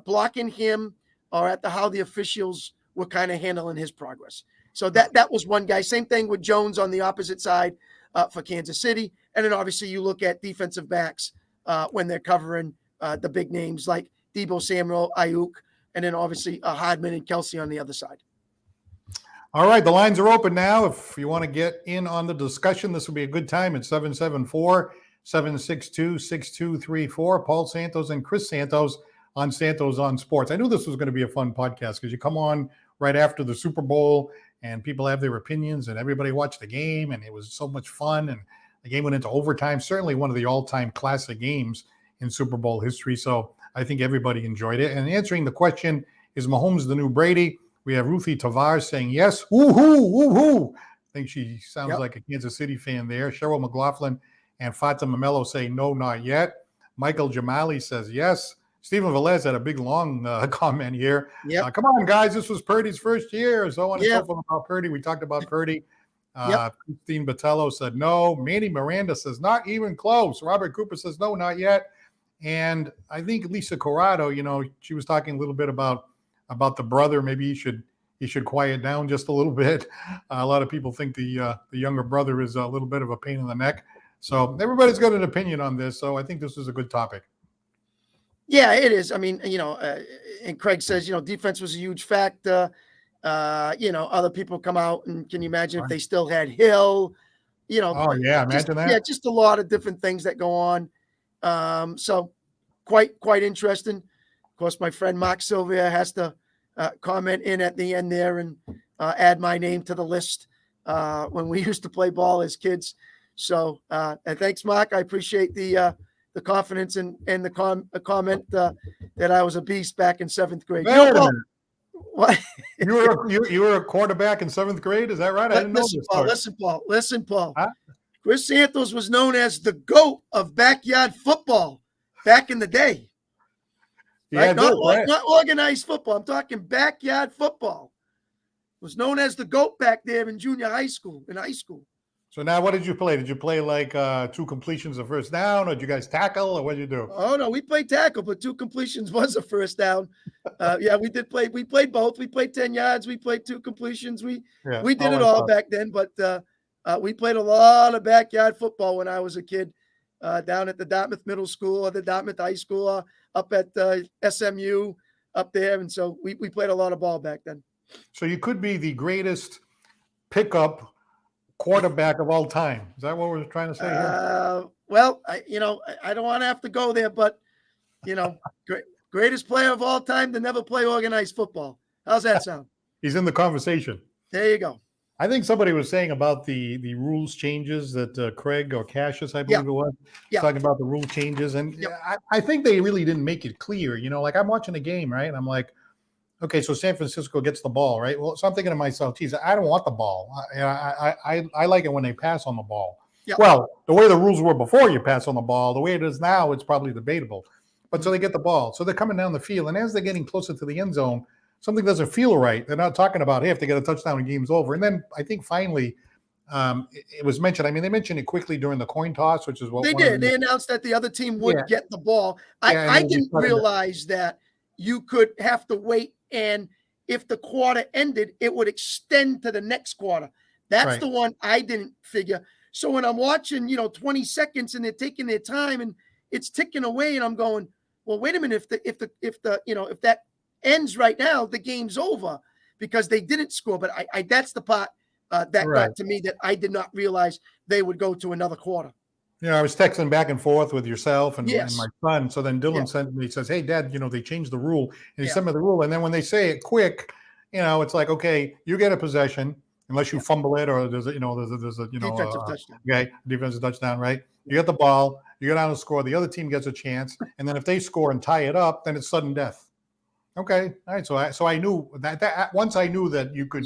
blocking him or how the officials were kind of handling his progress. So that was one guy. Same thing with Jones on the opposite side for Kansas City. And then obviously you look at defensive backs when they're covering the big names like Deebo Samuel, Ayuk, and then obviously Hardman and Kelsey on the other side. All right, the lines are open now. If you want to get in on the discussion, this will be a good time. It's 774-762-6234. Paul Santos and Chris Santos on Santos on Sports. I knew this was going to be a fun podcast because you come on right after the Super Bowl and people have their opinions and everybody watched the game and it was so much fun and the game went into overtime. Certainly one of the all-time classic games in Super Bowl history. So I think everybody enjoyed it. And answering the question, is Mahomes the new Brady? We have Ruthie Tavares saying yes. Woohoo, woohoo. think she sounds like a Kansas City fan there. Cheryl McLaughlin and Fatima Mello say no, not yet. Michael Jamali says yes. Stephen Velez had a big, long comment here. Come on, guys. This was Purdy's first year. So on and so forth about Purdy. We talked about Purdy. Christine Botello said no. Manny Miranda says not even close. Robert Cooper says no, not yet. And I think Lisa Corrado, she was talking a little bit about the brother. Maybe he should quiet down just a little bit. A lot of people think the younger brother is a little bit of a pain in the neck. So everybody's got an opinion on this. So I think this is a good topic. Yeah, it is. I mean, and Craig says, defense was a huge factor. Other people come out, and can you imagine if they still had Hill? Oh yeah, imagine that. Yeah, just a lot of different things that go on. So quite interesting. Of course, my friend Mark Sylvia has to comment in at the end there and add my name to the list when we used to play ball as kids. So, and thanks, Mark. I appreciate the confidence and the comment that I was a beast back in 7th grade. Wait a minute. What? you were a quarterback in 7th grade? Is that right? I didn't know this. Listen, Paul. Huh? Chris Santos was known as the GOAT of backyard football back in the day. Right? Not organized football. I'm talking backyard football. Was known as the GOAT back there in high school. So now what did you play? Did you play like 2 completions of first down, or did you guys tackle, or what did you do? Oh, no, we played tackle, but 2 completions was a first down. We did play. We played both. We played 10 yards. We played 2 completions. We did it all back then, but we played a lot of backyard football when I was a kid down at the Dartmouth Middle School or the Dartmouth High School, up at SMU up there. And so we played a lot of ball back then. So you could be the greatest pickup quarterback of all time. Is that what we're trying to say here? Well, I don't want to have to go there, but greatest player of all time to never play organized football. How's that sound? He's in the conversation. There you go. I think somebody was saying about the rules changes that Craig or Cassius, I believe it was, talking about the rule changes. And I think they really didn't make it clear. Like I'm watching a game, right? And I'm like, okay, so San Francisco gets the ball, right? Well, so I'm thinking to myself, geez, I don't want the ball. I like it when they pass on the ball. Yep. Well, the way the rules were before you pass on the ball, the way it is now, it's probably debatable. But so they get the ball. So they're coming down the field. And as they're getting closer to the end zone, something doesn't feel right. They're not talking about, hey, if they get a touchdown, the game's over. And then I think finally it was mentioned. I mean, they mentioned it quickly during the coin toss, which is what they did. They announced that the other team would get the ball. I didn't realize that you could have to wait. And if the quarter ended, it would extend to the next quarter. That's the one I didn't figure. So when I'm watching, 20 seconds and they're taking their time and it's ticking away, and I'm going, well, wait a minute. If that ends right now, the game's over because they didn't score. But I that's the part that got to me that I did not realize they would go to another quarter. I was texting back and forth with yourself and my son. So then Dylan sent me, he says, hey, Dad, they changed the rule. And he sent me the rule. And then when they say it quick, it's like, okay, you get a possession unless you fumble it or there's a defensive touchdown. Okay, defensive touchdown, right? You get the ball, you go down and score. The other team gets a chance. And then if they score and tie it up, then it's sudden death. Okay. All right. So I knew that once I knew that you could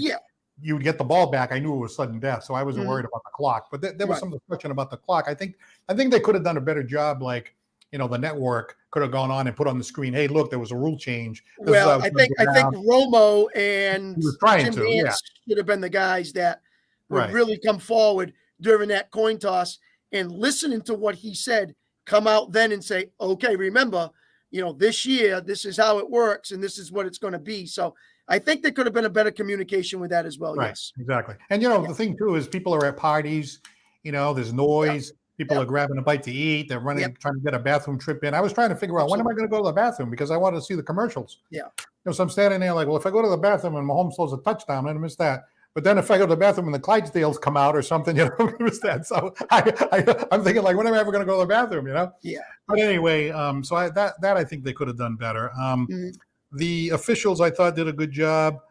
you would get the ball back, I knew it was sudden death. So I wasn't worried about the clock. But there was some discussion about the clock. I think they could have done a better job, like, the network could have gone on and put on the screen, hey, look, there was a rule change. I think Romo and Jim Nantz should have been the guys that would really come forward during that coin toss and listening to what he said, come out then and say, okay, remember, this year, this is how it works and this is what it's going to be. So I think there could have been a better communication with that as well. Right, yes, exactly. And, the thing, too, is people are at parties, there's noise. People are grabbing a bite to eat. They're running, trying to get a bathroom trip in. I was trying to figure out when am I going to go to the bathroom because I wanted to see the commercials. So I'm standing there like, well, if I go to the bathroom and Mahomes throws a touchdown, I'm going to miss that. But then if I go to the bathroom and the Clydesdales come out or something, I'm going to miss that. So I'm thinking like, when am I ever going to go to the bathroom? Yeah. But anyway, so I think they could have done better. The officials, I thought, did a good job.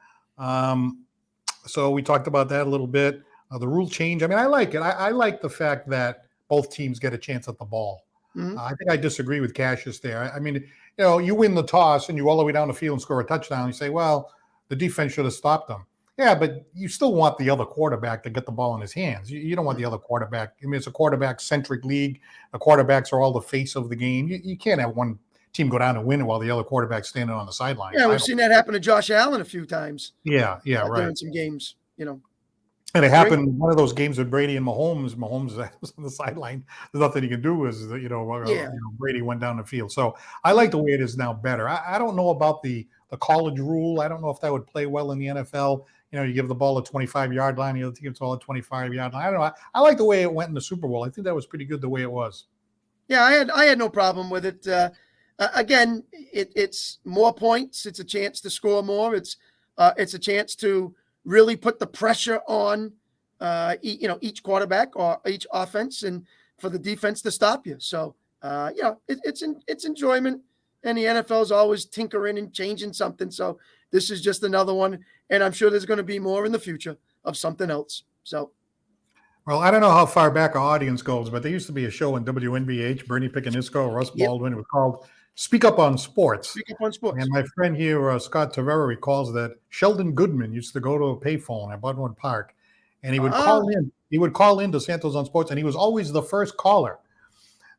So we talked about that a little bit. The rule change. I mean, I like it. I like the fact that both teams get a chance at the ball. I think I disagree with Cassius there. I mean, you win the toss and you all the way down the field and score a touchdown. You say, well, the defense should have stopped them. Yeah, but you still want the other quarterback to get the ball in his hands. You don't want the other quarterback. I mean, it's a quarterback-centric league. The quarterbacks are all the face of the game. You can't have one team go down and win while the other quarterback's standing on the sidelines. Yeah, we've seen that happen to Josh Allen a few times. Yeah, right. During some games, And it happened one of those games with Brady and Mahomes. Mahomes was on the sideline. There's nothing he can do. Brady went down the field. So I like the way it is now better. I don't know about the college rule. I don't know if that would play well in the NFL. You give the ball a 25-yard line, the other team gets all a 25-yard line. I don't know. I like the way it went in the Super Bowl. I think that was pretty good the way it was. Yeah, I had no problem with it. Again, it's more points. It's a chance to score more. It's a chance to really put the pressure on, each quarterback or each offense, and for the defense to stop you. So, it's enjoyment, and the NFL is always tinkering and changing something. So this is just another one, and I'm sure there's going to be more in the future of something else. So. Well, I don't know how far back our audience goes, but there used to be a show on WNBH, Bernie Picanisco, Russ Baldwin. It was called Speak Up on Sports. Speak Up on Sports. And my friend here, Scott Tavera, recalls that Sheldon Goodman used to go to a payphone at Budwin Park, and he would call in. He would call in to Santos on Sports, and he was always the first caller.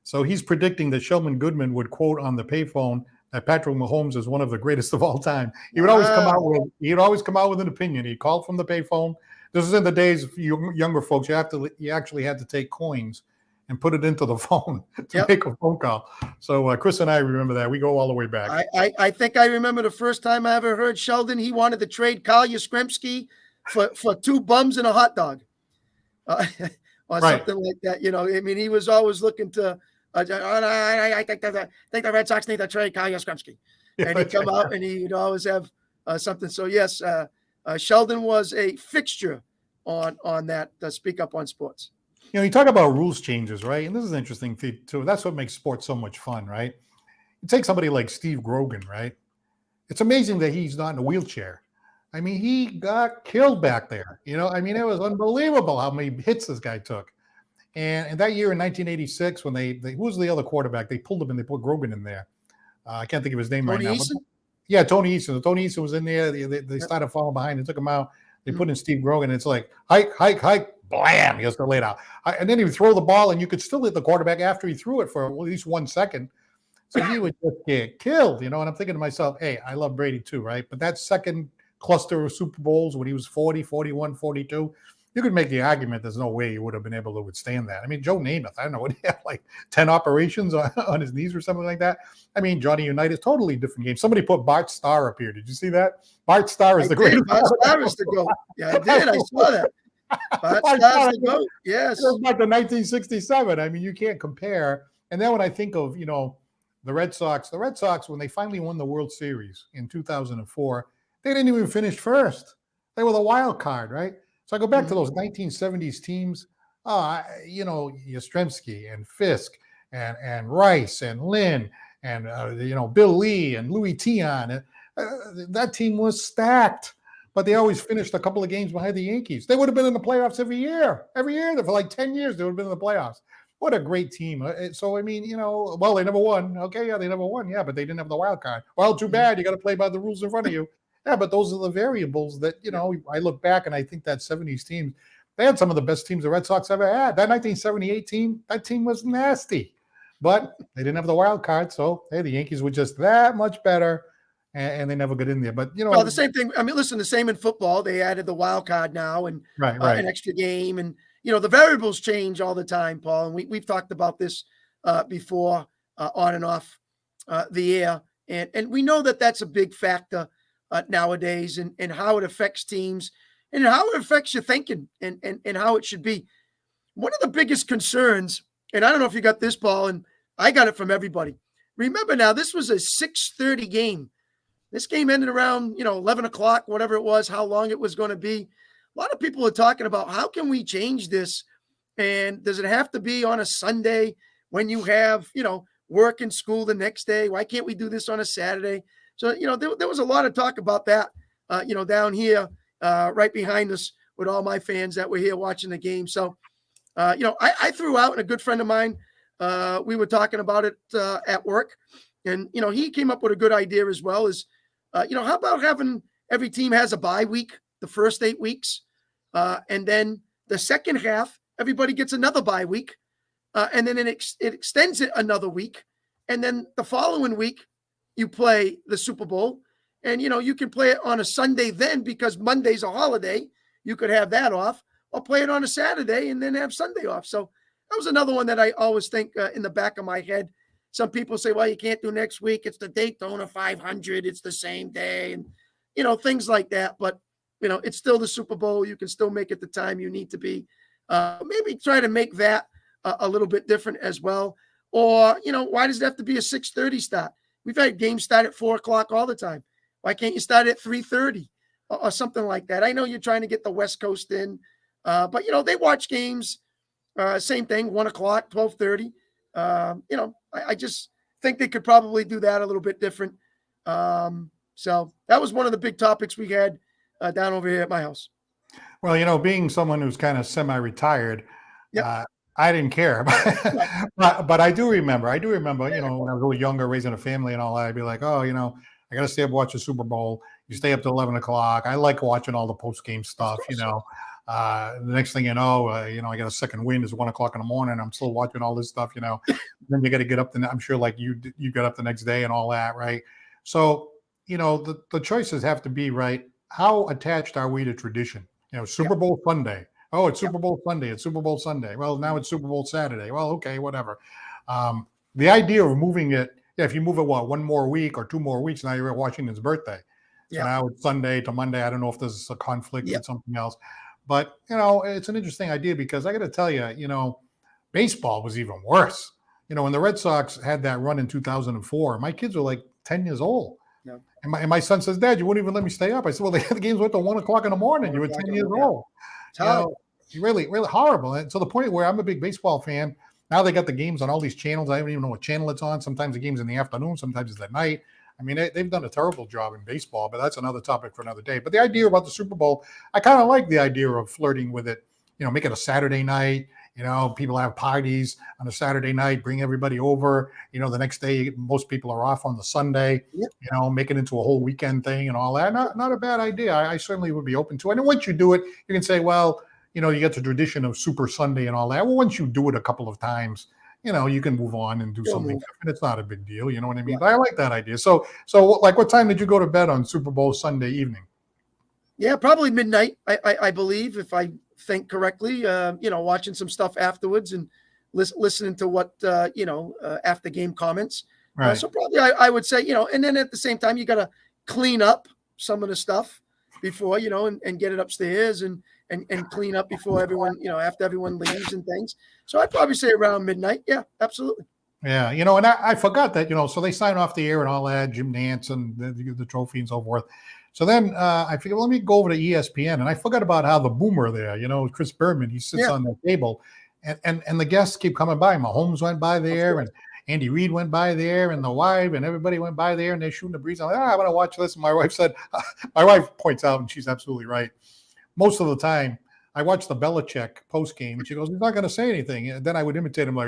So he's predicting that Sheldon Goodman would quote on the payphone that Patrick Mahomes is one of the greatest of all time. He would always come out with an opinion. He called from the payphone. This is in the days of younger folks. You actually had to take coins and put it into the phone to make a phone call. So Chris and I remember that. We go all the way back. I think I remember the first time I ever heard Sheldon. He wanted to trade Kyle Yastrzemski for 2 bums and a hot dog, or something like that. I mean, he was always looking to. I think the Red Sox need to trade Kyle Yastrzemski, and he'd come out and he'd always have something. So yes, Sheldon was a fixture on that Speak Up on Sports. You talk about rules changes, right? And this is interesting too. That's what makes sports so much fun, right? You take somebody like Steve Grogan, right? It's amazing that he's not in a wheelchair. I mean, he got killed back there. I mean, it was unbelievable how many hits this guy took. And that year in 1986, when they who was the other quarterback? They pulled him and they put Grogan in there. I can't think of his name right now. Yeah, Tony Eason. Tony Eason was in there. They started falling behind. They took him out. They put in Steve Grogan. It's like, hike, blam. He has to lay it out. And then he would throw the ball, and you could still hit the quarterback after he threw it for at least 1 second. So he would just get killed, And I'm thinking to myself, hey, I love Brady too, right? But that second cluster of Super Bowls when he was 40, 41, 42, you could make the argument there's no way he would have been able to withstand that. I mean, Joe Namath, I don't know, he had like 10 operations on his knees or something like that. I mean, Johnny Unitas, totally different game. Somebody put Bart Starr up here. Did you see that? Bart Starr is the greatest. Bart Starr is the GOAT. Yeah, I did. I saw that. Bart Starr is the GOAT. Yes. It was like the 1967. I mean, you can't compare. And then when I think of, the Red Sox, when they finally won the World Series in 2004, they didn't even finish first. They were the wild card, right? So I go back to those 1970s teams, Yastrzemski and Fisk and Rice and Lynn and, Bill Lee and Louis Tion. That team was stacked, but they always finished a couple of games behind the Yankees. They would have been in the playoffs every year. Every year for like 10 years, they would have been in the playoffs. What a great team. So, I mean, they never won. Okay, yeah, they never won. Yeah, but they didn't have the wild card. Well, too bad. You got to play by the rules in front of you. Yeah, but those are the variables that, I look back and I think that 70s team, they had some of the best teams the Red Sox ever had. That 1978 team, that team was nasty. But they didn't have the wild card, so the Yankees were just that much better, and they never got in there. But, Well, the same thing. I mean, listen, the same in football. They added the wild card now and an extra game. And, the variables change all the time, Paul. And we've talked about this before on and off the air. And we know that that's a big factor nowadays, and how it affects teams and how it affects your thinking and how it should be. One of the biggest concerns, and I don't know if you got this, Paul, and I got it from everybody. Remember now, this was a 6:30 game. This game ended around, 11 o'clock, whatever it was, how long it was going to be. A lot of people are talking about how can we change this? And does it have to be on a Sunday when you have, work and school the next day? Why can't we do this on a Saturday? So, there was a lot of talk about that, down here right behind us with all my fans that were here watching the game. So, I threw out, and a good friend of mine, we were talking about it at work. And, he came up with a good idea as well how about having every team has a bye week the first 8 weeks. And then the second half, everybody gets another bye week. And then it extends it another week. And then the following week, you play the Super Bowl. And, you can play it on a Sunday then because Monday's a holiday. You could have that off, or play it on a Saturday and then have Sunday off. So that was another one that I always think in the back of my head. Some people say, well, you can't do next week. It's the Daytona 500. It's the same day. And, things like that. But, it's still the Super Bowl. You can still make it the time you need to be. Maybe try to make that a little bit different as well. Or, why does it have to be a 6:30 start? We've had games start at 4 o'clock all the time. Why can't you start at 3:30 or something like that? I know you're trying to get the West Coast in, but, they watch games, same thing, 1 o'clock, 12:30. I just think they could probably do that a little bit different. So that was one of the big topics we had down over here at my house. Well, being someone who's kind of semi-retired, Yep. I didn't care. but I do remember, when I was a little younger, raising a family and all that, I'd be like, oh, I got to stay up, watch the Super Bowl. You stay up to 11 o'clock. I like watching all the post-game stuff, The next thing you know, I got a second wind. It's 1 o'clock in the morning. I'm still watching all this stuff, Then you got to get up. I'm sure like you got up the next day and all that, right? So, the choices have to be right. How attached are we to tradition? Super Bowl Sunday. Oh, it's Super Bowl Sunday. It's Super Bowl Sunday. Well, now it's Super Bowl Saturday. Well, okay, whatever. The idea of moving it, if you move it, one more week or 2 more weeks, now you're at Washington's birthday. So now it's Sunday to Monday. I don't know if there's a conflict with something else. But, it's an interesting idea because I got to tell you, baseball was even worse. When the Red Sox had that run in 2004, my kids were like 10 years old. Yeah. And my son says, Dad, you wouldn't even let me stay up. I said, well, the games went to 1 o'clock in the morning. You were 10 years old. Really, really horrible. And to the point where I'm a big baseball fan. Now they got the games on all these channels. I don't even know what channel it's on. Sometimes the game's in the afternoon. Sometimes it's at night. I mean, they've done a terrible job in baseball, but that's another topic for another day. But the idea about the Super Bowl, I kind of like the idea of flirting with it. Make it a Saturday night. People have parties on a Saturday night, bring everybody over. The next day, most people are off on the Sunday, make it into a whole weekend thing and all that. Not a bad idea. I certainly would be open to it. And once you do it, you can say, well, you get the tradition of Super Sunday and all that. Well, once you do it a couple of times, you can move on and do something different. It's not a big deal. You know what I mean? But I like that idea. So like what time did you go to bed on Super Bowl Sunday evening? Yeah, probably midnight, I believe, if I think correctly, watching some stuff afterwards and listening to what, after game comments. Right. So probably I would say, and then at the same time, you got to clean up some of the stuff before, and get it upstairs and clean up before everyone, after everyone leaves and things. So I'd probably say around midnight. Yeah, absolutely. Yeah. And I forgot that, so they sign off the air and all that, Jim Nantz and the trophy and so forth. So then I figured, let me go over to ESPN. And I forgot about how the boomer there, Chris Berman, he sits on the table and the guests keep coming by. Mahomes went by there and Andy Reid went by there and the wife and everybody went by there and they're shooting the breeze. I'm like, I want to watch this. And my wife points out, and she's absolutely right. Most of the time, I watch the Belichick post game, and she goes, "He's not going to say anything." And then I would imitate him, like,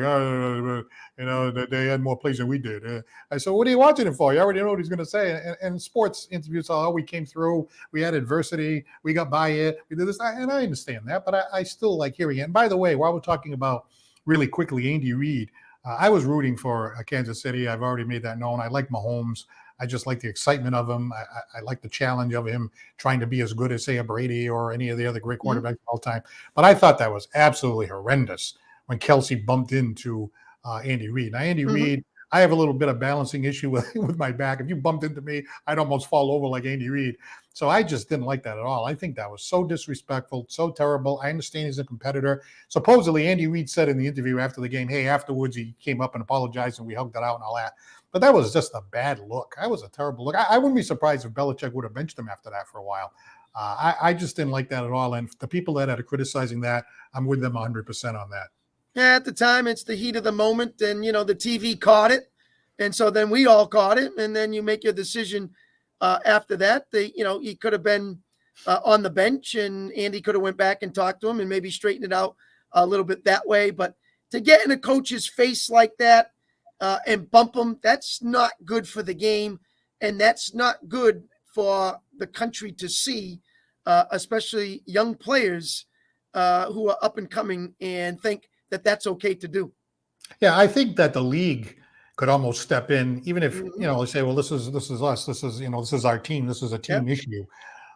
they had more plays than we did. I said, "What are you watching it for? You already know what he's going to say." And sports interviews, we came through, we had adversity, we got by it, we did this, and I understand that, but I still like hearing it. And by the way, while we're talking about really quickly Andy Reid, I was rooting for Kansas City. I've already made that known. I like Mahomes. I just like the excitement of him. I like the challenge of him trying to be as good as, say, a Brady or any of the other great quarterbacks of all time. But I thought that was absolutely horrendous when Kelsey bumped into Andy Reid. Now, Andy Reid, I have a little bit of balancing issue with my back. If you bumped into me, I'd almost fall over like Andy Reid. So I just didn't like that at all. I think that was so disrespectful, so terrible. I understand he's a competitor. Supposedly, Andy Reid said in the interview after the game, hey, afterwards he came up and apologized and we hugged it out and all that. But that was just a bad look. That was a terrible look. I wouldn't be surprised if Belichick would have benched him after that for a while. I just didn't like that at all. And the people that are criticizing that, I'm with them 100% on that. Yeah, at the time, it's the heat of the moment. And, the TV caught it. And so then we all caught it. And then you make your decision after that. He could have been on the bench and Andy could have went back and talked to him and maybe straightened it out a little bit that way. But to get in a coach's face like that, and bump them, that's not good for the game, and that's not good for the country to see. especially young players who are up and coming and think that that's okay to do. Yeah, I think that the league could almost step in, even if Mhm. they say, "Well, this is us. This is this is our team. This is a team issue."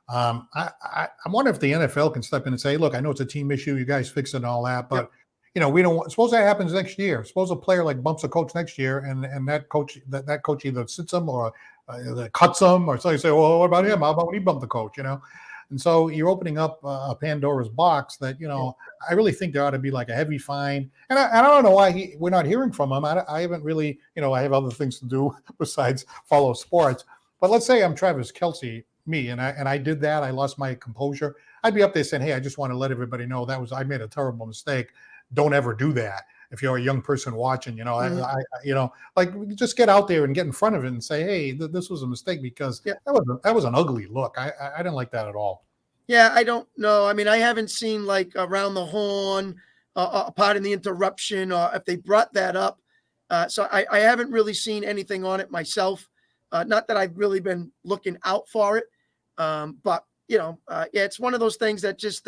I wonder if the NFL can step in and say, "Look, I know it's a team issue. You guys fix it and all that, but we don't want. Suppose that happens next year. Suppose a player like bumps a coach next year, and that coach either sits him or cuts him, or so you say, well, what about him? How about when he bumped the coach? And so you're opening up a Pandora's box that I really think there ought to be like a heavy fine. And I don't know why we're not hearing from him. I haven't really, I have other things to do besides follow sports. But let's say I'm Travis Kelce, me, and I did that. I lost my composure. I'd be up there saying, hey, I just want to let everybody know I made a terrible mistake. Don't ever do that. If you're a young person watching, like just get out there and get in front of it and say, hey, this was a mistake, because that was an ugly look. I didn't like that at all. Yeah, I don't know. I mean, I haven't seen like around the horn, pardon the interruption, or if they brought that up. So I haven't really seen anything on it myself. Not that I've really been looking out for it. But it's one of those things that just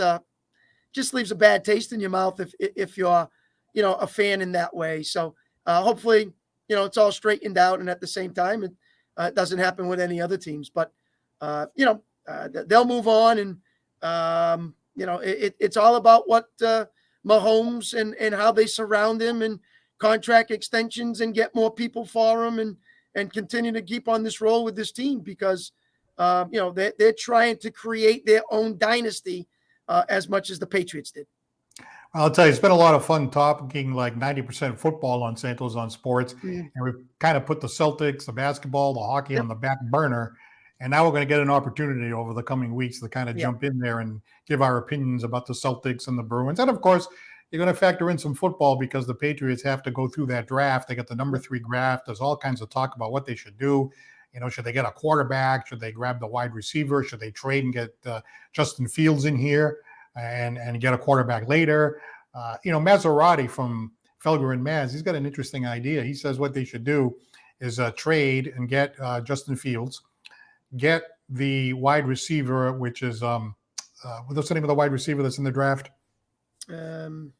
leaves a bad taste in your mouth if you're, a fan in that way. So hopefully, it's all straightened out. And at the same time, it doesn't happen with any other teams, but they'll move on. And, it's all about what Mahomes and how they surround him, and contract extensions, and get more people for him, and continue to keep on this roll with this team, because, they're trying to create their own dynasty as much as the Patriots did. I'll tell you, it's been a lot of fun talking like 90% football on Santos on Sports. And we've kind of put the Celtics, the basketball, the hockey on the back burner. And now we're going to get an opportunity over the coming weeks to kind of jump in there and give our opinions about the Celtics and the Bruins. And of course, you're going to factor in some football, because the Patriots have to go through that draft. They got the number 3 draft. There's all kinds of talk about what they should do. Should they get a quarterback? Should they grab the wide receiver? Should they trade and get Justin Fields in here and get a quarterback later? Maserati from Felger and Maz, he's got an interesting idea. He says what they should do is trade and get Justin Fields, get the wide receiver, which is what's the name of the wide receiver that's in the draft? The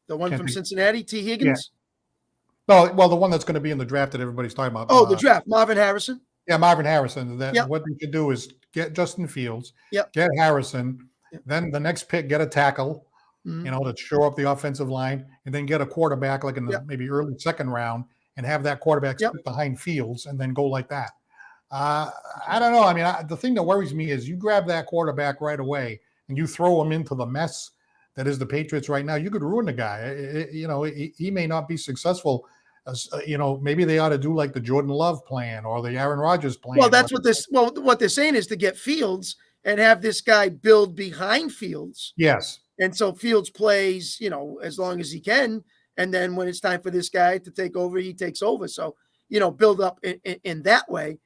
one from Cincinnati, T. Higgins? Yeah. Well, the one that's going to be in the draft that everybody's talking about. Oh, the draft, Marvin Harrison. Yeah, Marvin Harrison. What they should do is get Justin Fields, get Harrison, then the next pick, get a tackle, to shore up the offensive line, and then get a quarterback like in the maybe early second round, and have that quarterback sit behind Fields, and then go like that. I don't know. I mean, the thing that worries me is you grab that quarterback right away and you throw him into the mess that is the Patriots right now. You could ruin the guy. He may not be successful. Maybe they ought to do like the Jordan Love plan or the Aaron Rodgers plan. Well, that's what they're saying is to get Fields and have this guy build behind Fields. Yes. And so Fields plays, as long as he can. And then when it's time for this guy to take over, he takes over. So, build up in that way,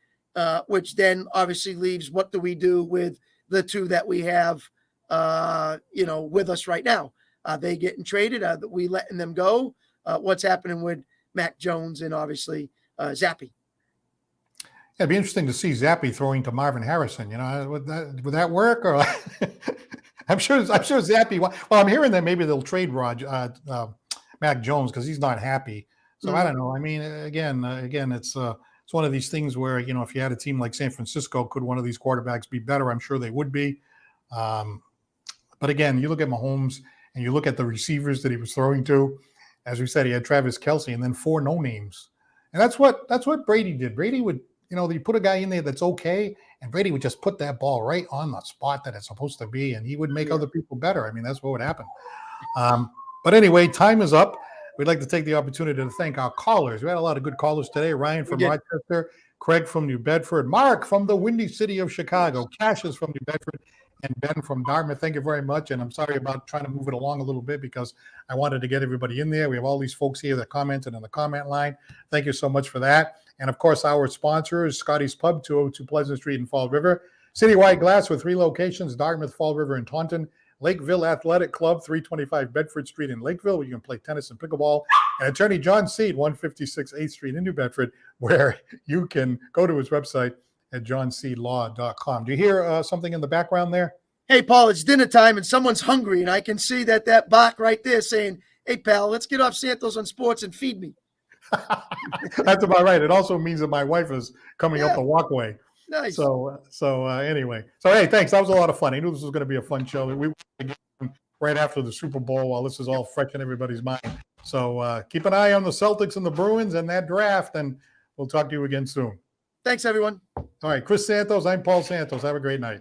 which then obviously leaves, what do we do with the two that we have, with us right now? Are they getting traded? Are we letting them go? What's happening with Mac Jones and obviously Zappy? It'd be interesting to see Zappy throwing to Marvin Harrison. Would that work? Or I'm sure Zappy. Well, I'm hearing that maybe they'll trade Mac Jones because he's not happy. So I don't know. I mean, again, it's one of these things where if you had a team like San Francisco, could one of these quarterbacks be better? I'm sure they would be. But again, you look at Mahomes and you look at the receivers that he was throwing to. As we said, he had Travis Kelce and then 4 no names, and that's what Brady did. Brady would. You put a guy in there that's okay, and Brady would just put that ball right on the spot that it's supposed to be, and he would make other people better. I mean, that's what would happen. But anyway, time is up. We'd like to take the opportunity to thank our callers. We had a lot of good callers today. Ryan from Rochester, Craig from New Bedford, Mark from the Windy City of Chicago, Cassius from New Bedford, and Ben from Dartmouth. Thank you very much. And I'm sorry about trying to move it along a little bit because I wanted to get everybody in there. We have all these folks here that commented in the comment line. Thank you so much for that. And of course, our sponsor is Scotty's Pub, 202 Pleasant Street in Fall River. Citywide Glass with 3 locations, Dartmouth, Fall River, and Taunton. Lakeville Athletic Club, 325 Bedford Street in Lakeville, where you can play tennis and pickleball. And Attorney John Seed, 156 8th Street in New Bedford, where you can go to his website at johnseedlaw.com. Do you hear something in the background there? Hey, Paul, it's dinner time and someone's hungry, and I can see that bark right there saying, "Hey, pal, let's get off Santos on Sports and feed me." That's about right. It also means that my wife is coming up the walkway. Nice. So anyway, hey, thanks. That was a lot of fun. I knew this was going to be a fun show. We right after the Super Bowl while this is all fresh in everybody's mind. So keep an eye on the Celtics and the Bruins and that draft, and we'll talk to you again soon. Thanks, everyone. All right, Chris Santos. I'm Paul Santos. Have a great night.